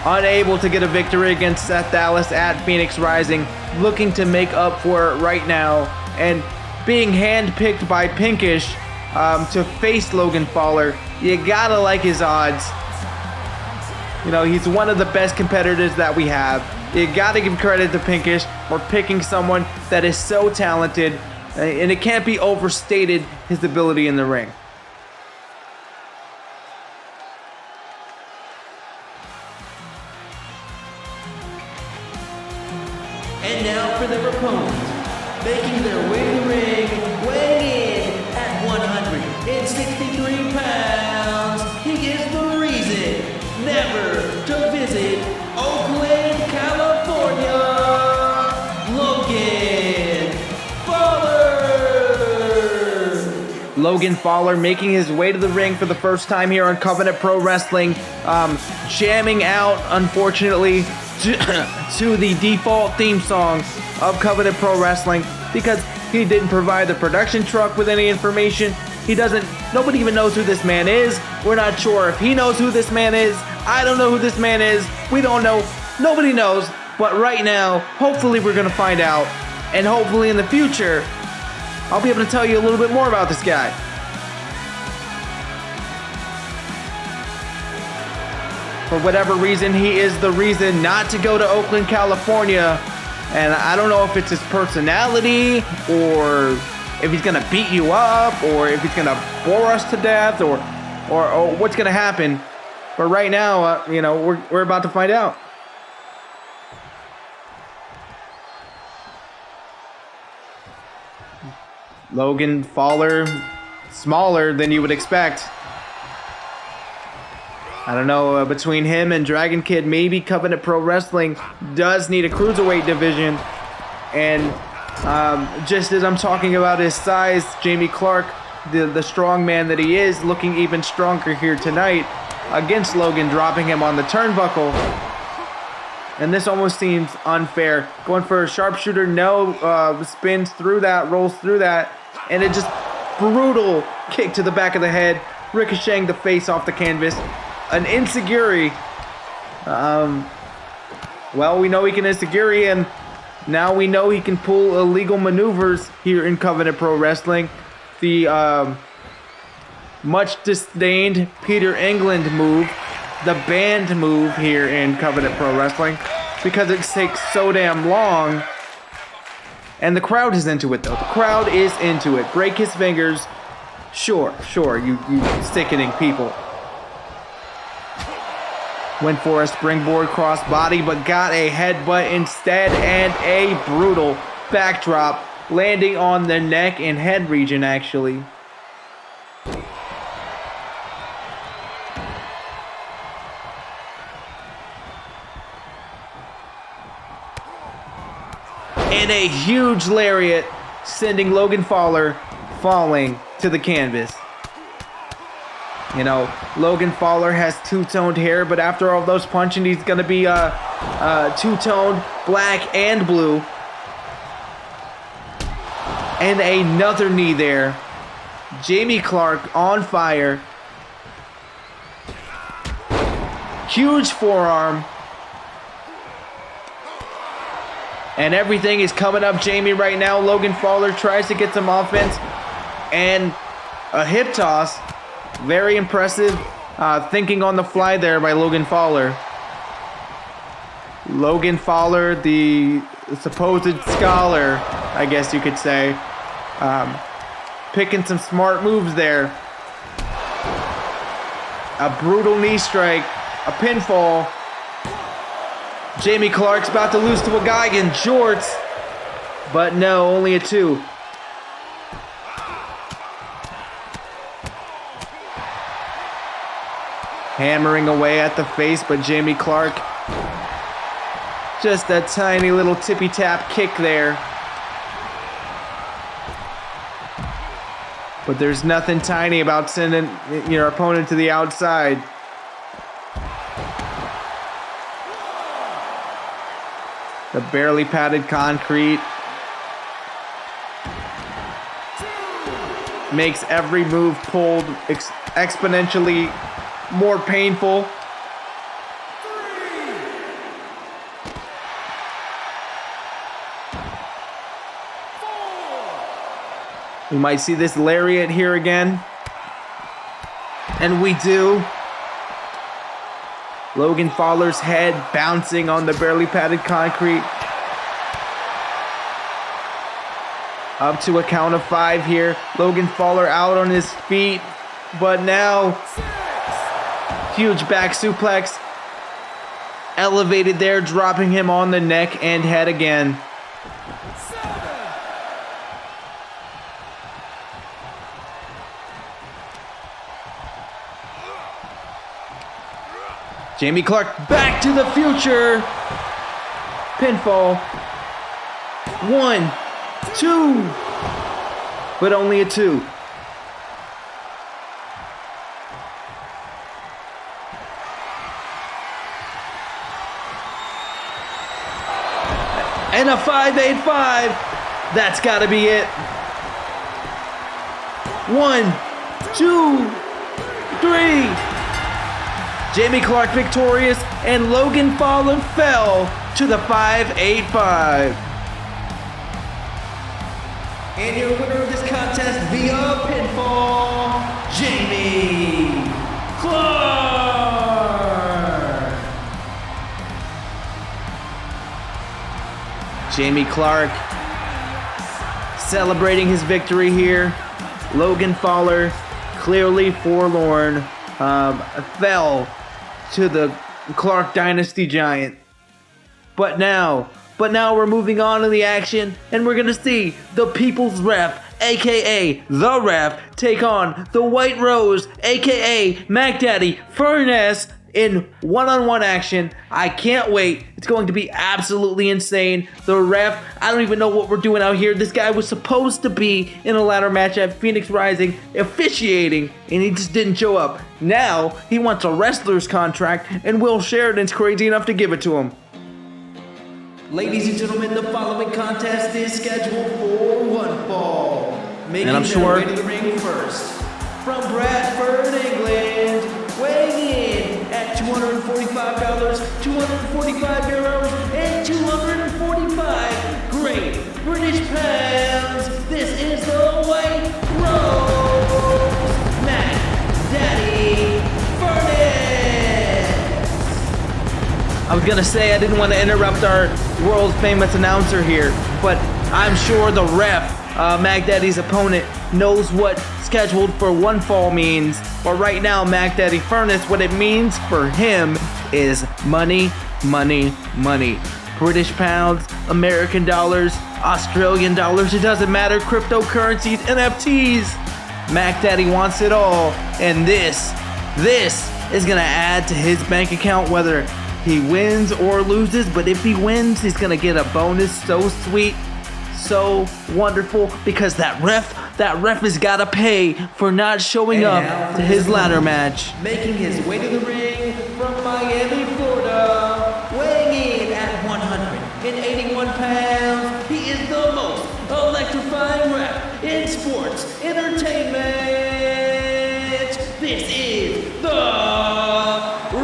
Unable to get a victory against Seth Dallas at Phoenix Rising. Looking to make up for it right now. And being handpicked by Pinkish to face Logan Fowler. You gotta like his odds. You know, he's one of the best competitors that we have. You gotta give credit to Pinkish for picking someone that is so talented, and it can't be overstated, his ability in the ring. And now for their opponent, making their way to the ring, weighing in at 163 pounds, he is the reason never to visit Oakland, California, Logan Fowler. Logan Fowler making his way to the ring for the first time here on Covenant Pro Wrestling, jamming out, unfortunately, to the default theme song of Covenant Pro Wrestling because he didn't provide the production truck with any information. Nobody even knows who this man is. We're not sure if he knows who this man is. I don't know who this man is. We don't know. Nobody knows. But right now, hopefully we're going to find out. And hopefully in the future, I'll be able to tell you a little bit more about this guy. For whatever reason, he is the reason not to go to Oakland, California. And I don't know if it's his personality, or if he's going to beat you up, or if he's going to bore us to death, or what's going to happen. But right now, we're about to find out. Logan Fowler, smaller than you would expect. I don't know, between him and Dragon Kid, maybe Covenant Pro Wrestling does need a cruiserweight division. And just as I'm talking about his size, Jamie Clark, the strong man that he is, looking even stronger here tonight against Logan, dropping him on the turnbuckle. And this almost seems unfair. Going for a sharpshooter, no, spins through that, rolls through that, and it just brutal kick to the back of the head, ricocheting the face off the canvas. An enziguri. Well, we know he can enziguri, and now we know he can pull illegal maneuvers here in Covenant Pro Wrestling. The much disdained Peter England move, the banned move here in Covenant Pro Wrestling, because it takes so damn long. And the crowd is into it, though. The crowd is into it. Break his fingers. Sure, you sickening people. Went for a springboard crossbody, but got a headbutt instead, and a brutal backdrop, landing on the neck and head region, actually. And a huge lariat, sending Logan Fowler falling to the canvas. Logan Fowler has two-toned hair, but after all those punching, he's going to be two-toned, black and blue. And another knee there. Jamie Clark on fire. Huge forearm. And everything is coming up Jamie right now. Logan Fowler tries to get some offense. And a hip toss. Very impressive thinking on the fly there by Logan Fowler. Logan Fowler, the supposed scholar, I guess you could say. Picking some smart moves there. A brutal knee strike. A pinfall. Jamie Clark's about to lose to a guy in jorts. But no, only a 2. Hammering away at the face, but Jamie Clark, just a tiny little tippy-tap kick there. But there's nothing tiny about sending your opponent to the outside. The barely padded concrete makes every move pulled exponentially more painful. We might see this lariat here again. And we do. Logan Fowler's head bouncing on the barely padded concrete. Up to a count of 5 here. Logan Fowler out on his feet. But now, huge back suplex. Elevated there, dropping him on the neck and head again. Jamie Clark, Back to the Future. Pinfall. 1, 2. But only a 2. And a 585. That's got to be it. 1, 2, 3. Jamie Clark victorious, and Logan Fowler fell to the 585. And your winner of this contest via pinfall, Jamie Clark. Jamie Clark celebrating his victory here. Logan Fowler, clearly forlorn, fell to the Clark Dynasty Giant. But now we're moving on to the action, and we're gonna see the People's Ref, aka The Ref, take on the White Rose, aka Mack Daddy Furness, in one-on-one action. I can't wait. It's going to be absolutely insane. The Ref, I don't even know what we're doing out here. This guy was supposed to be in a ladder match at Phoenix Rising officiating, and he just didn't show up. Now he wants a wrestler's contract, and Will Sheridan's crazy enough to give it to him. Ladies and gentlemen, the following contest is scheduled for one fall. Making And I'm their sure- way to the ring first, from Bradford, England, weighing in at $245, 245 euros, and 245 great British pounds. This is the White Rose, Mack Daddy Furness. I was gonna say I didn't want to interrupt our world famous announcer here, but I'm sure the Ref, Mack Daddy's opponent, knows what scheduled for one fall means. But right now, Mack Daddy Furness, what it means for him is money, money, money. British pounds, American dollars, Australian dollars, it doesn't matter, cryptocurrencies, NFTs. Mack Daddy wants it all, and this is gonna add to his bank account whether he wins or loses. But if he wins, he's gonna get a bonus so sweet, so wonderful, because that ref has gotta pay for not showing And up now for to his his ladder opponent, match. making his way to the ring from Miami, Florida, weighing in at 181 pounds. He is the most electrifying ref in sports entertainment. This is the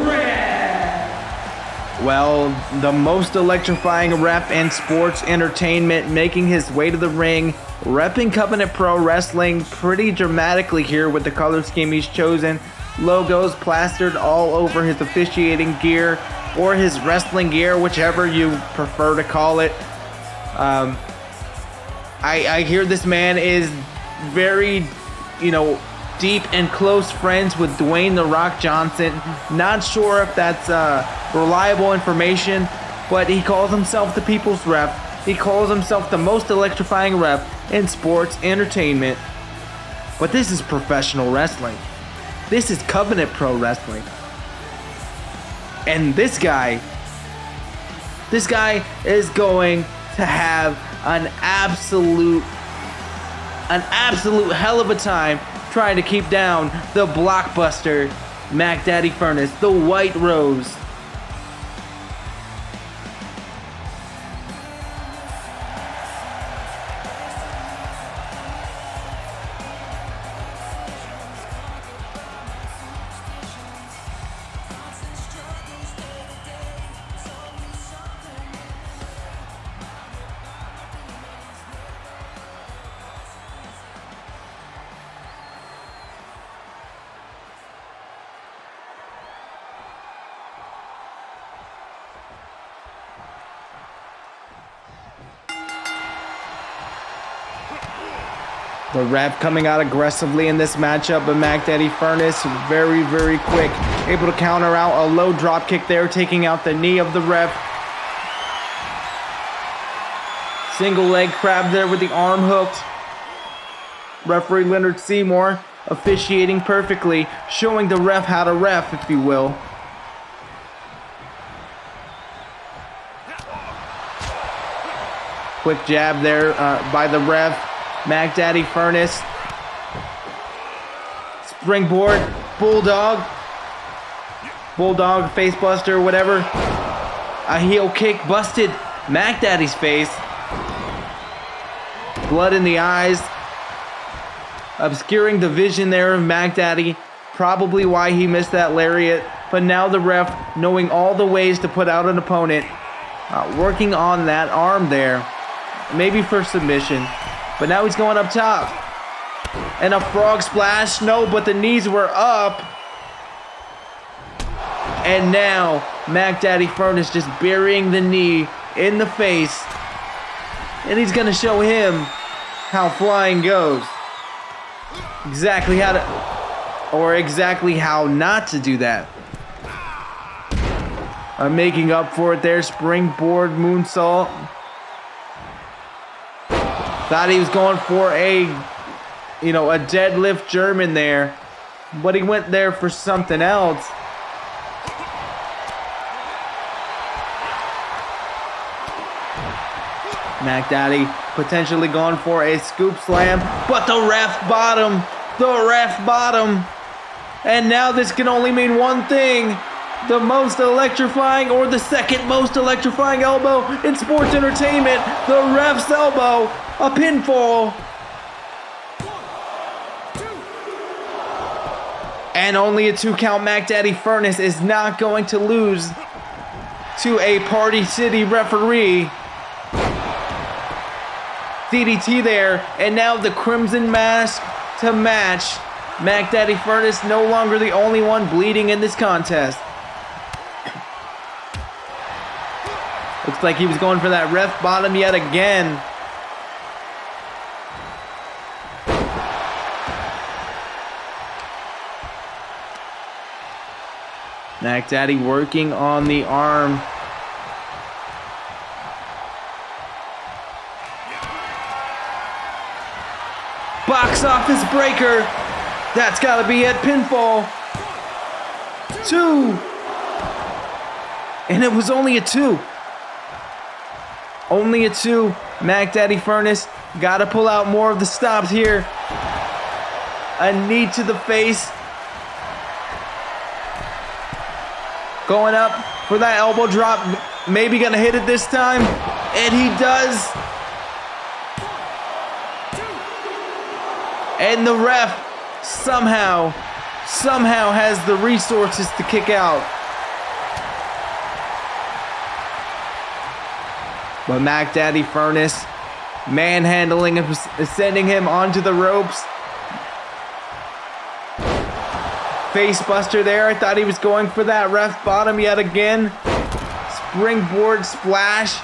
Ref. Well, the most electrifying ref in sports entertainment, making his way to the ring, repping Covenant Pro Wrestling pretty dramatically here with the color scheme he's chosen. Logos plastered all over his officiating gear or his wrestling gear, whichever you prefer to call it. I hear this man is very, deep and close friends with Dwayne "The Rock" Johnson. Not sure if that's reliable information, but he calls himself the People's Ref. He calls himself the most electrifying ref in sports entertainment. But this is professional wrestling. This is Covenant Pro Wrestling. And this guy is going to have an absolute hell of a time trying to keep down the blockbuster Mack Daddy Furness, the White Rose. The ref coming out aggressively in this matchup, but Mack Daddy Furness very, very quick. Able to counter out a low drop kick there, taking out the knee of the ref. Single leg crab there with the arm hooked. Referee Leonard Seymour officiating perfectly, showing the ref how to ref, if you will. Quick jab there by the ref. Mack Daddy Furness. Springboard. Bulldog. Bulldog, face buster, whatever. A heel kick busted Mack Daddy's face. Blood in the eyes. Obscuring the vision there of Mack Daddy. Probably why he missed that lariat. But now the ref, knowing all the ways to put out an opponent, working on that arm there. Maybe for submission. But now he's going up top. And a frog splash. No, but the knees were up. And now Mack Daddy Furness just burying the knee in the face. And he's going to show him how flying goes. Exactly how to, or exactly how not to do that. Making up for it there. Springboard moonsault. Thought he was going for a deadlift German there. But he went there for something else. Mack Daddy potentially going for a scoop slam, but the ref bottom. The ref bottom. And now this can only mean one thing. The most electrifying, or the second most electrifying elbow in sports entertainment. The ref's elbow. A pinfall. And only a 2 count. Mack Daddy Furness is not going to lose to a Party City referee. DDT there, and now the Crimson Mask to match. Mack Daddy Furness no longer the only one bleeding in this contest. Looks like he was going for that ref bottom yet again. Mack Daddy working on the arm. Box office breaker. That's got to be it. Pinfall. 2. And it was only a 2. Only a 2. Mack Daddy Furness got to pull out more of the stops here. A knee to the face. Going up for that elbow drop. Maybe going to hit it this time. And he does. And the ref somehow has the resources to kick out. But Mack Daddy Furness manhandling him, sending him onto the ropes. Face buster there. I thought he was going for that ref bottom yet again. Springboard splash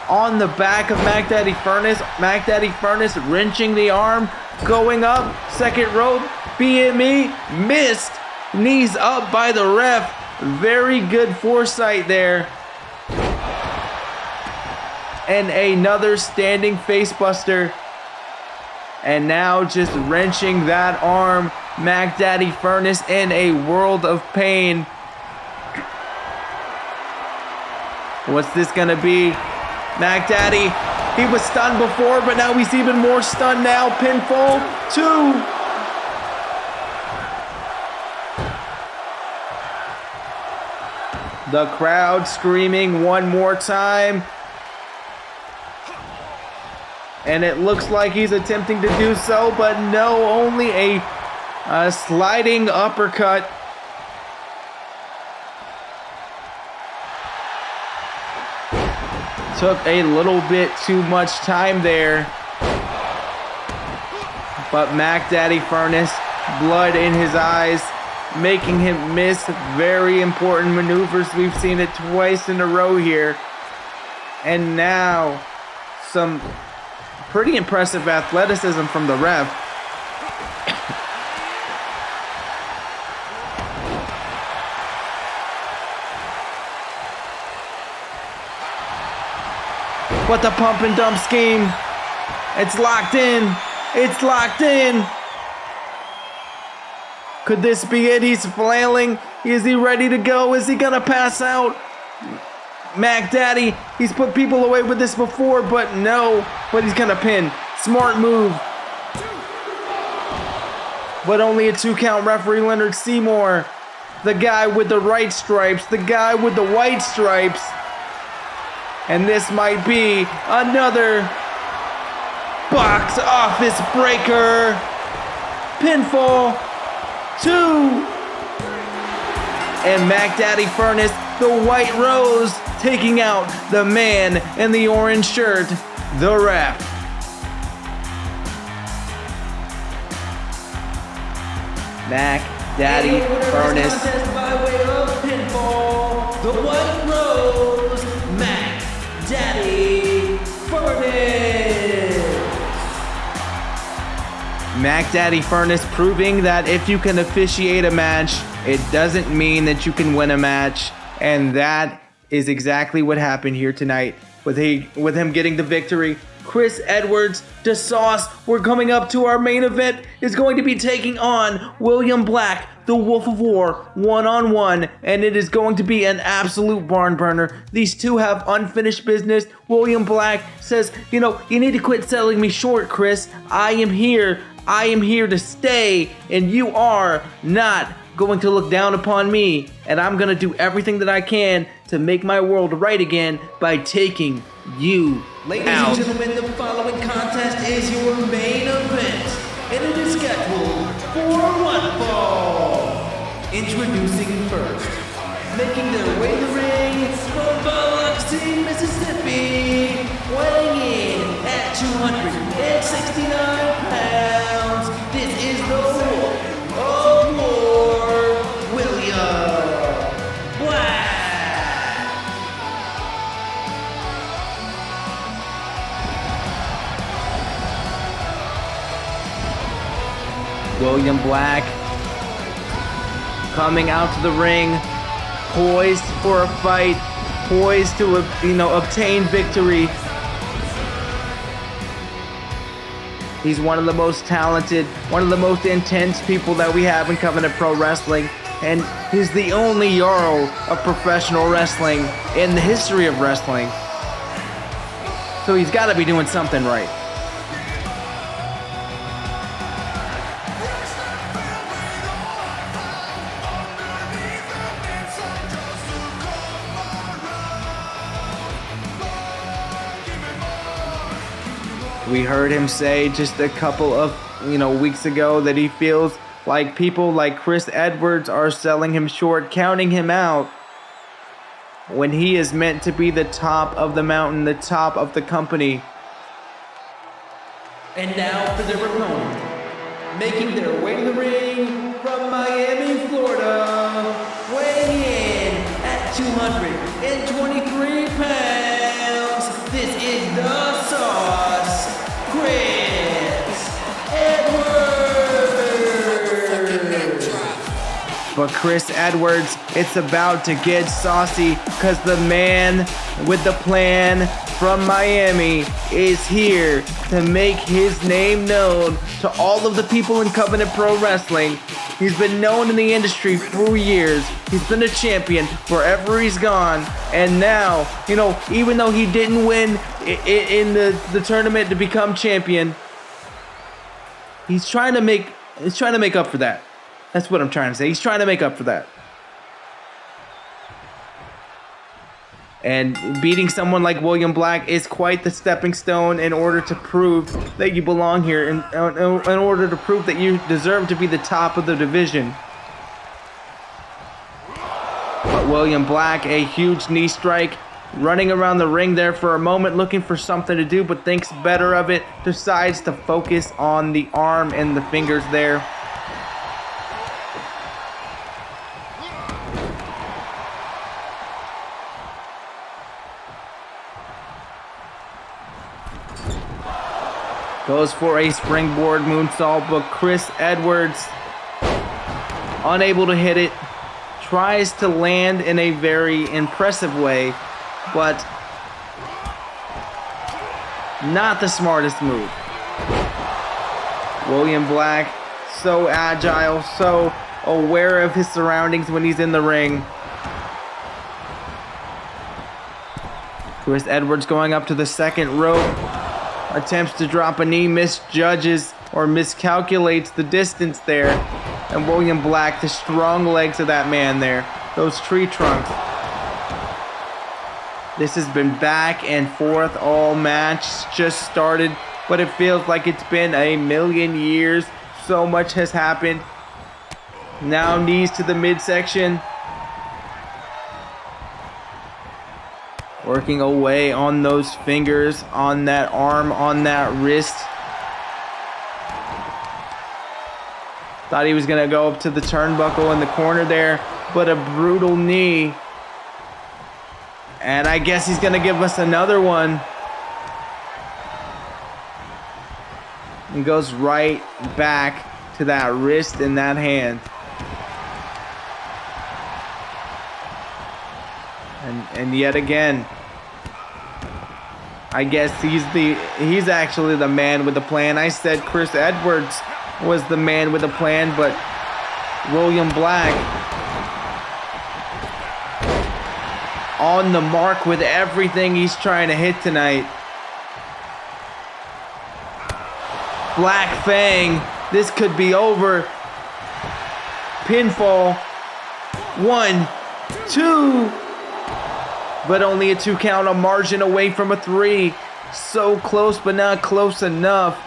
on the back of Mack Daddy Furness. Mack Daddy Furness wrenching the arm. Going up, second rope, be it me, missed, knees up by the ref. Very good foresight there. And another standing face buster. And now just wrenching that arm. Mack Daddy Furness in a world of pain. What's this gonna be? Mack Daddy. He was stunned before, but now he's even more stunned now. Pinfall 2. The crowd screaming one more time. And it looks like he's attempting to do so, but no, only a sliding uppercut. Took a little bit too much time there. But Mack Daddy Furness, blood in his eyes, making him miss very important maneuvers. We've seen it twice in a row here. And now, some pretty impressive athleticism from the ref. What the pump and dump scheme. It's locked in. It's locked in. Could this be it? He's flailing. Is he ready to go? Is he going to pass out? Mack Daddy, he's put people away with this before, but no. But he's gonna pin. Smart move. But only a 2 count. Referee Leonard Seymour, the guy with the right stripes, the guy with the white stripes. And this might be another box office breaker. Pinfall 2. And Mack Daddy Furness, the White Rose, taking out the man in the orange shirt, the Ref. Mack Daddy Furness. By way of pinfall, the White Rose, Mack Daddy Furness. Mack Daddy Furness proving that if you can officiate a match, it doesn't mean that you can win a match. And that is exactly what happened here tonight with him getting the victory. Chris Edwards, the Sauce, we're coming up to our main event, is going to be taking on William Black, the Wolf of War, one-on-one, and it is going to be an absolute barn burner. These two have unfinished business. William Black says, you need to quit selling me short, Chris. I am here to stay, and you are not going to look down upon me, and I'm going to do everything that I can to make my world right again by taking you Ladies out. and gentlemen, the following contest is your main event, and it is scheduled for one fall. Introducing first, making their way to the ring from Biloxi, Mississippi, weighing in at 269 pounds. This is the Wolf of War, William Black. William Black coming out to the ring, poised for a fight, poised to obtain victory. He's one of the most talented, one of the most intense people that we have in Covenant Pro Wrestling, and he's the only Jarl of professional wrestling in the history of wrestling. So he's got to be doing something right. We heard him say just a couple of, weeks ago that he feels like people like Chris Edwards are selling him short, counting him out, when he is meant to be the top of the mountain, the top of the company. And now for their opponent, making their way to the ring from Miami, Florida, weighing in at 223 pounds. This is the Sauce, Chris Edwards. But Chris Edwards, it's about to get saucy, because the man with the plan from Miami is here to make his name known to all of the people in Covenant Pro Wrestling. He's been known in the industry for years. He's been a champion wherever he's gone. And now, even though he didn't win in the tournament to become champion, he's trying to make up for that. That's what I'm trying to say. He's trying to make up for that. And beating someone like William Black is quite the stepping stone in order to prove that you belong here, in order to prove that you deserve to be the top of the division. But William Black, a huge knee strike, running around the ring there for a moment, looking for something to do, but thinks better of it, decides to focus on the arm and the fingers there. Goes for a springboard moonsault, but Chris Edwards, unable to hit it, tries to land in a very impressive way, but not the smartest move. William Black, so agile, so aware of his surroundings when he's in the ring. Chris Edwards going up to the second rope. Attempts to drop a knee, misjudges or miscalculates the distance there. And William Black, the strong legs of that man there. Those tree trunks. This has been back and forth all match. Just started, but it feels like it's been a million years. So much has happened. Now knees to the midsection. Working away on those fingers, on that arm, on that wrist. Thought he was going to go up to the turnbuckle in the corner there, but a brutal knee. And I guess he's going to give us another one. And goes right back to that wrist and that hand. And yet again, I guess he's actually the man with the plan. I said Chris Edwards was the man with the plan, but William Black on the mark with everything he's trying to hit tonight. Black Fang, this could be over. Pinfall. 1, 2. But only a 2 count, a margin away from a 3. So close, but not close enough.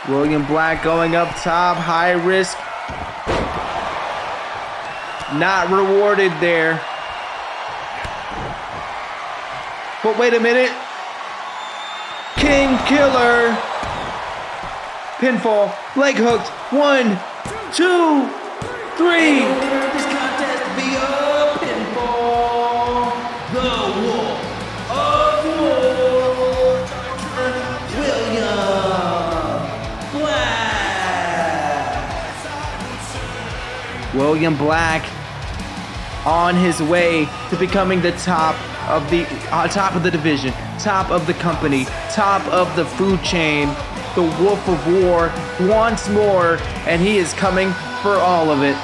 William Black going up top, high risk. Not rewarded there. But wait a minute. King Killer. Pinfall, leg hooked. 1, 2, 3. This contest via pinfall. The Wolf of War, William Black. William Black on his way to becoming the top of the division, top of the company, top of the food chain. The Wolf of War wants more, and he is coming for all of it.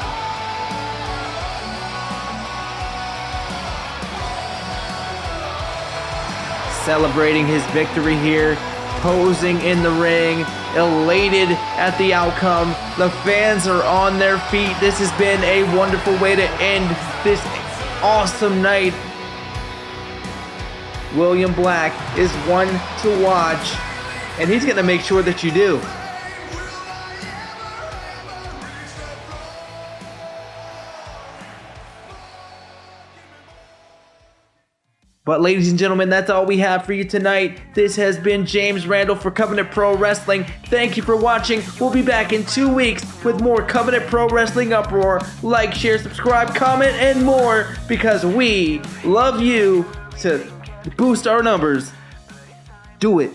Celebrating his victory here, posing in the ring, elated at the outcome. The fans are on their feet. This has been a wonderful way to end this awesome night. William Black is one to watch, and he's going to make sure that you do. But ladies and gentlemen, that's all we have for you tonight. This has been James Randall for Covenant Pro Wrestling. Thank you for watching. We'll be back in 2 weeks with more Covenant Pro Wrestling Uproar. Like, share, subscribe, comment, and more, because we love you to boost our numbers. Do it.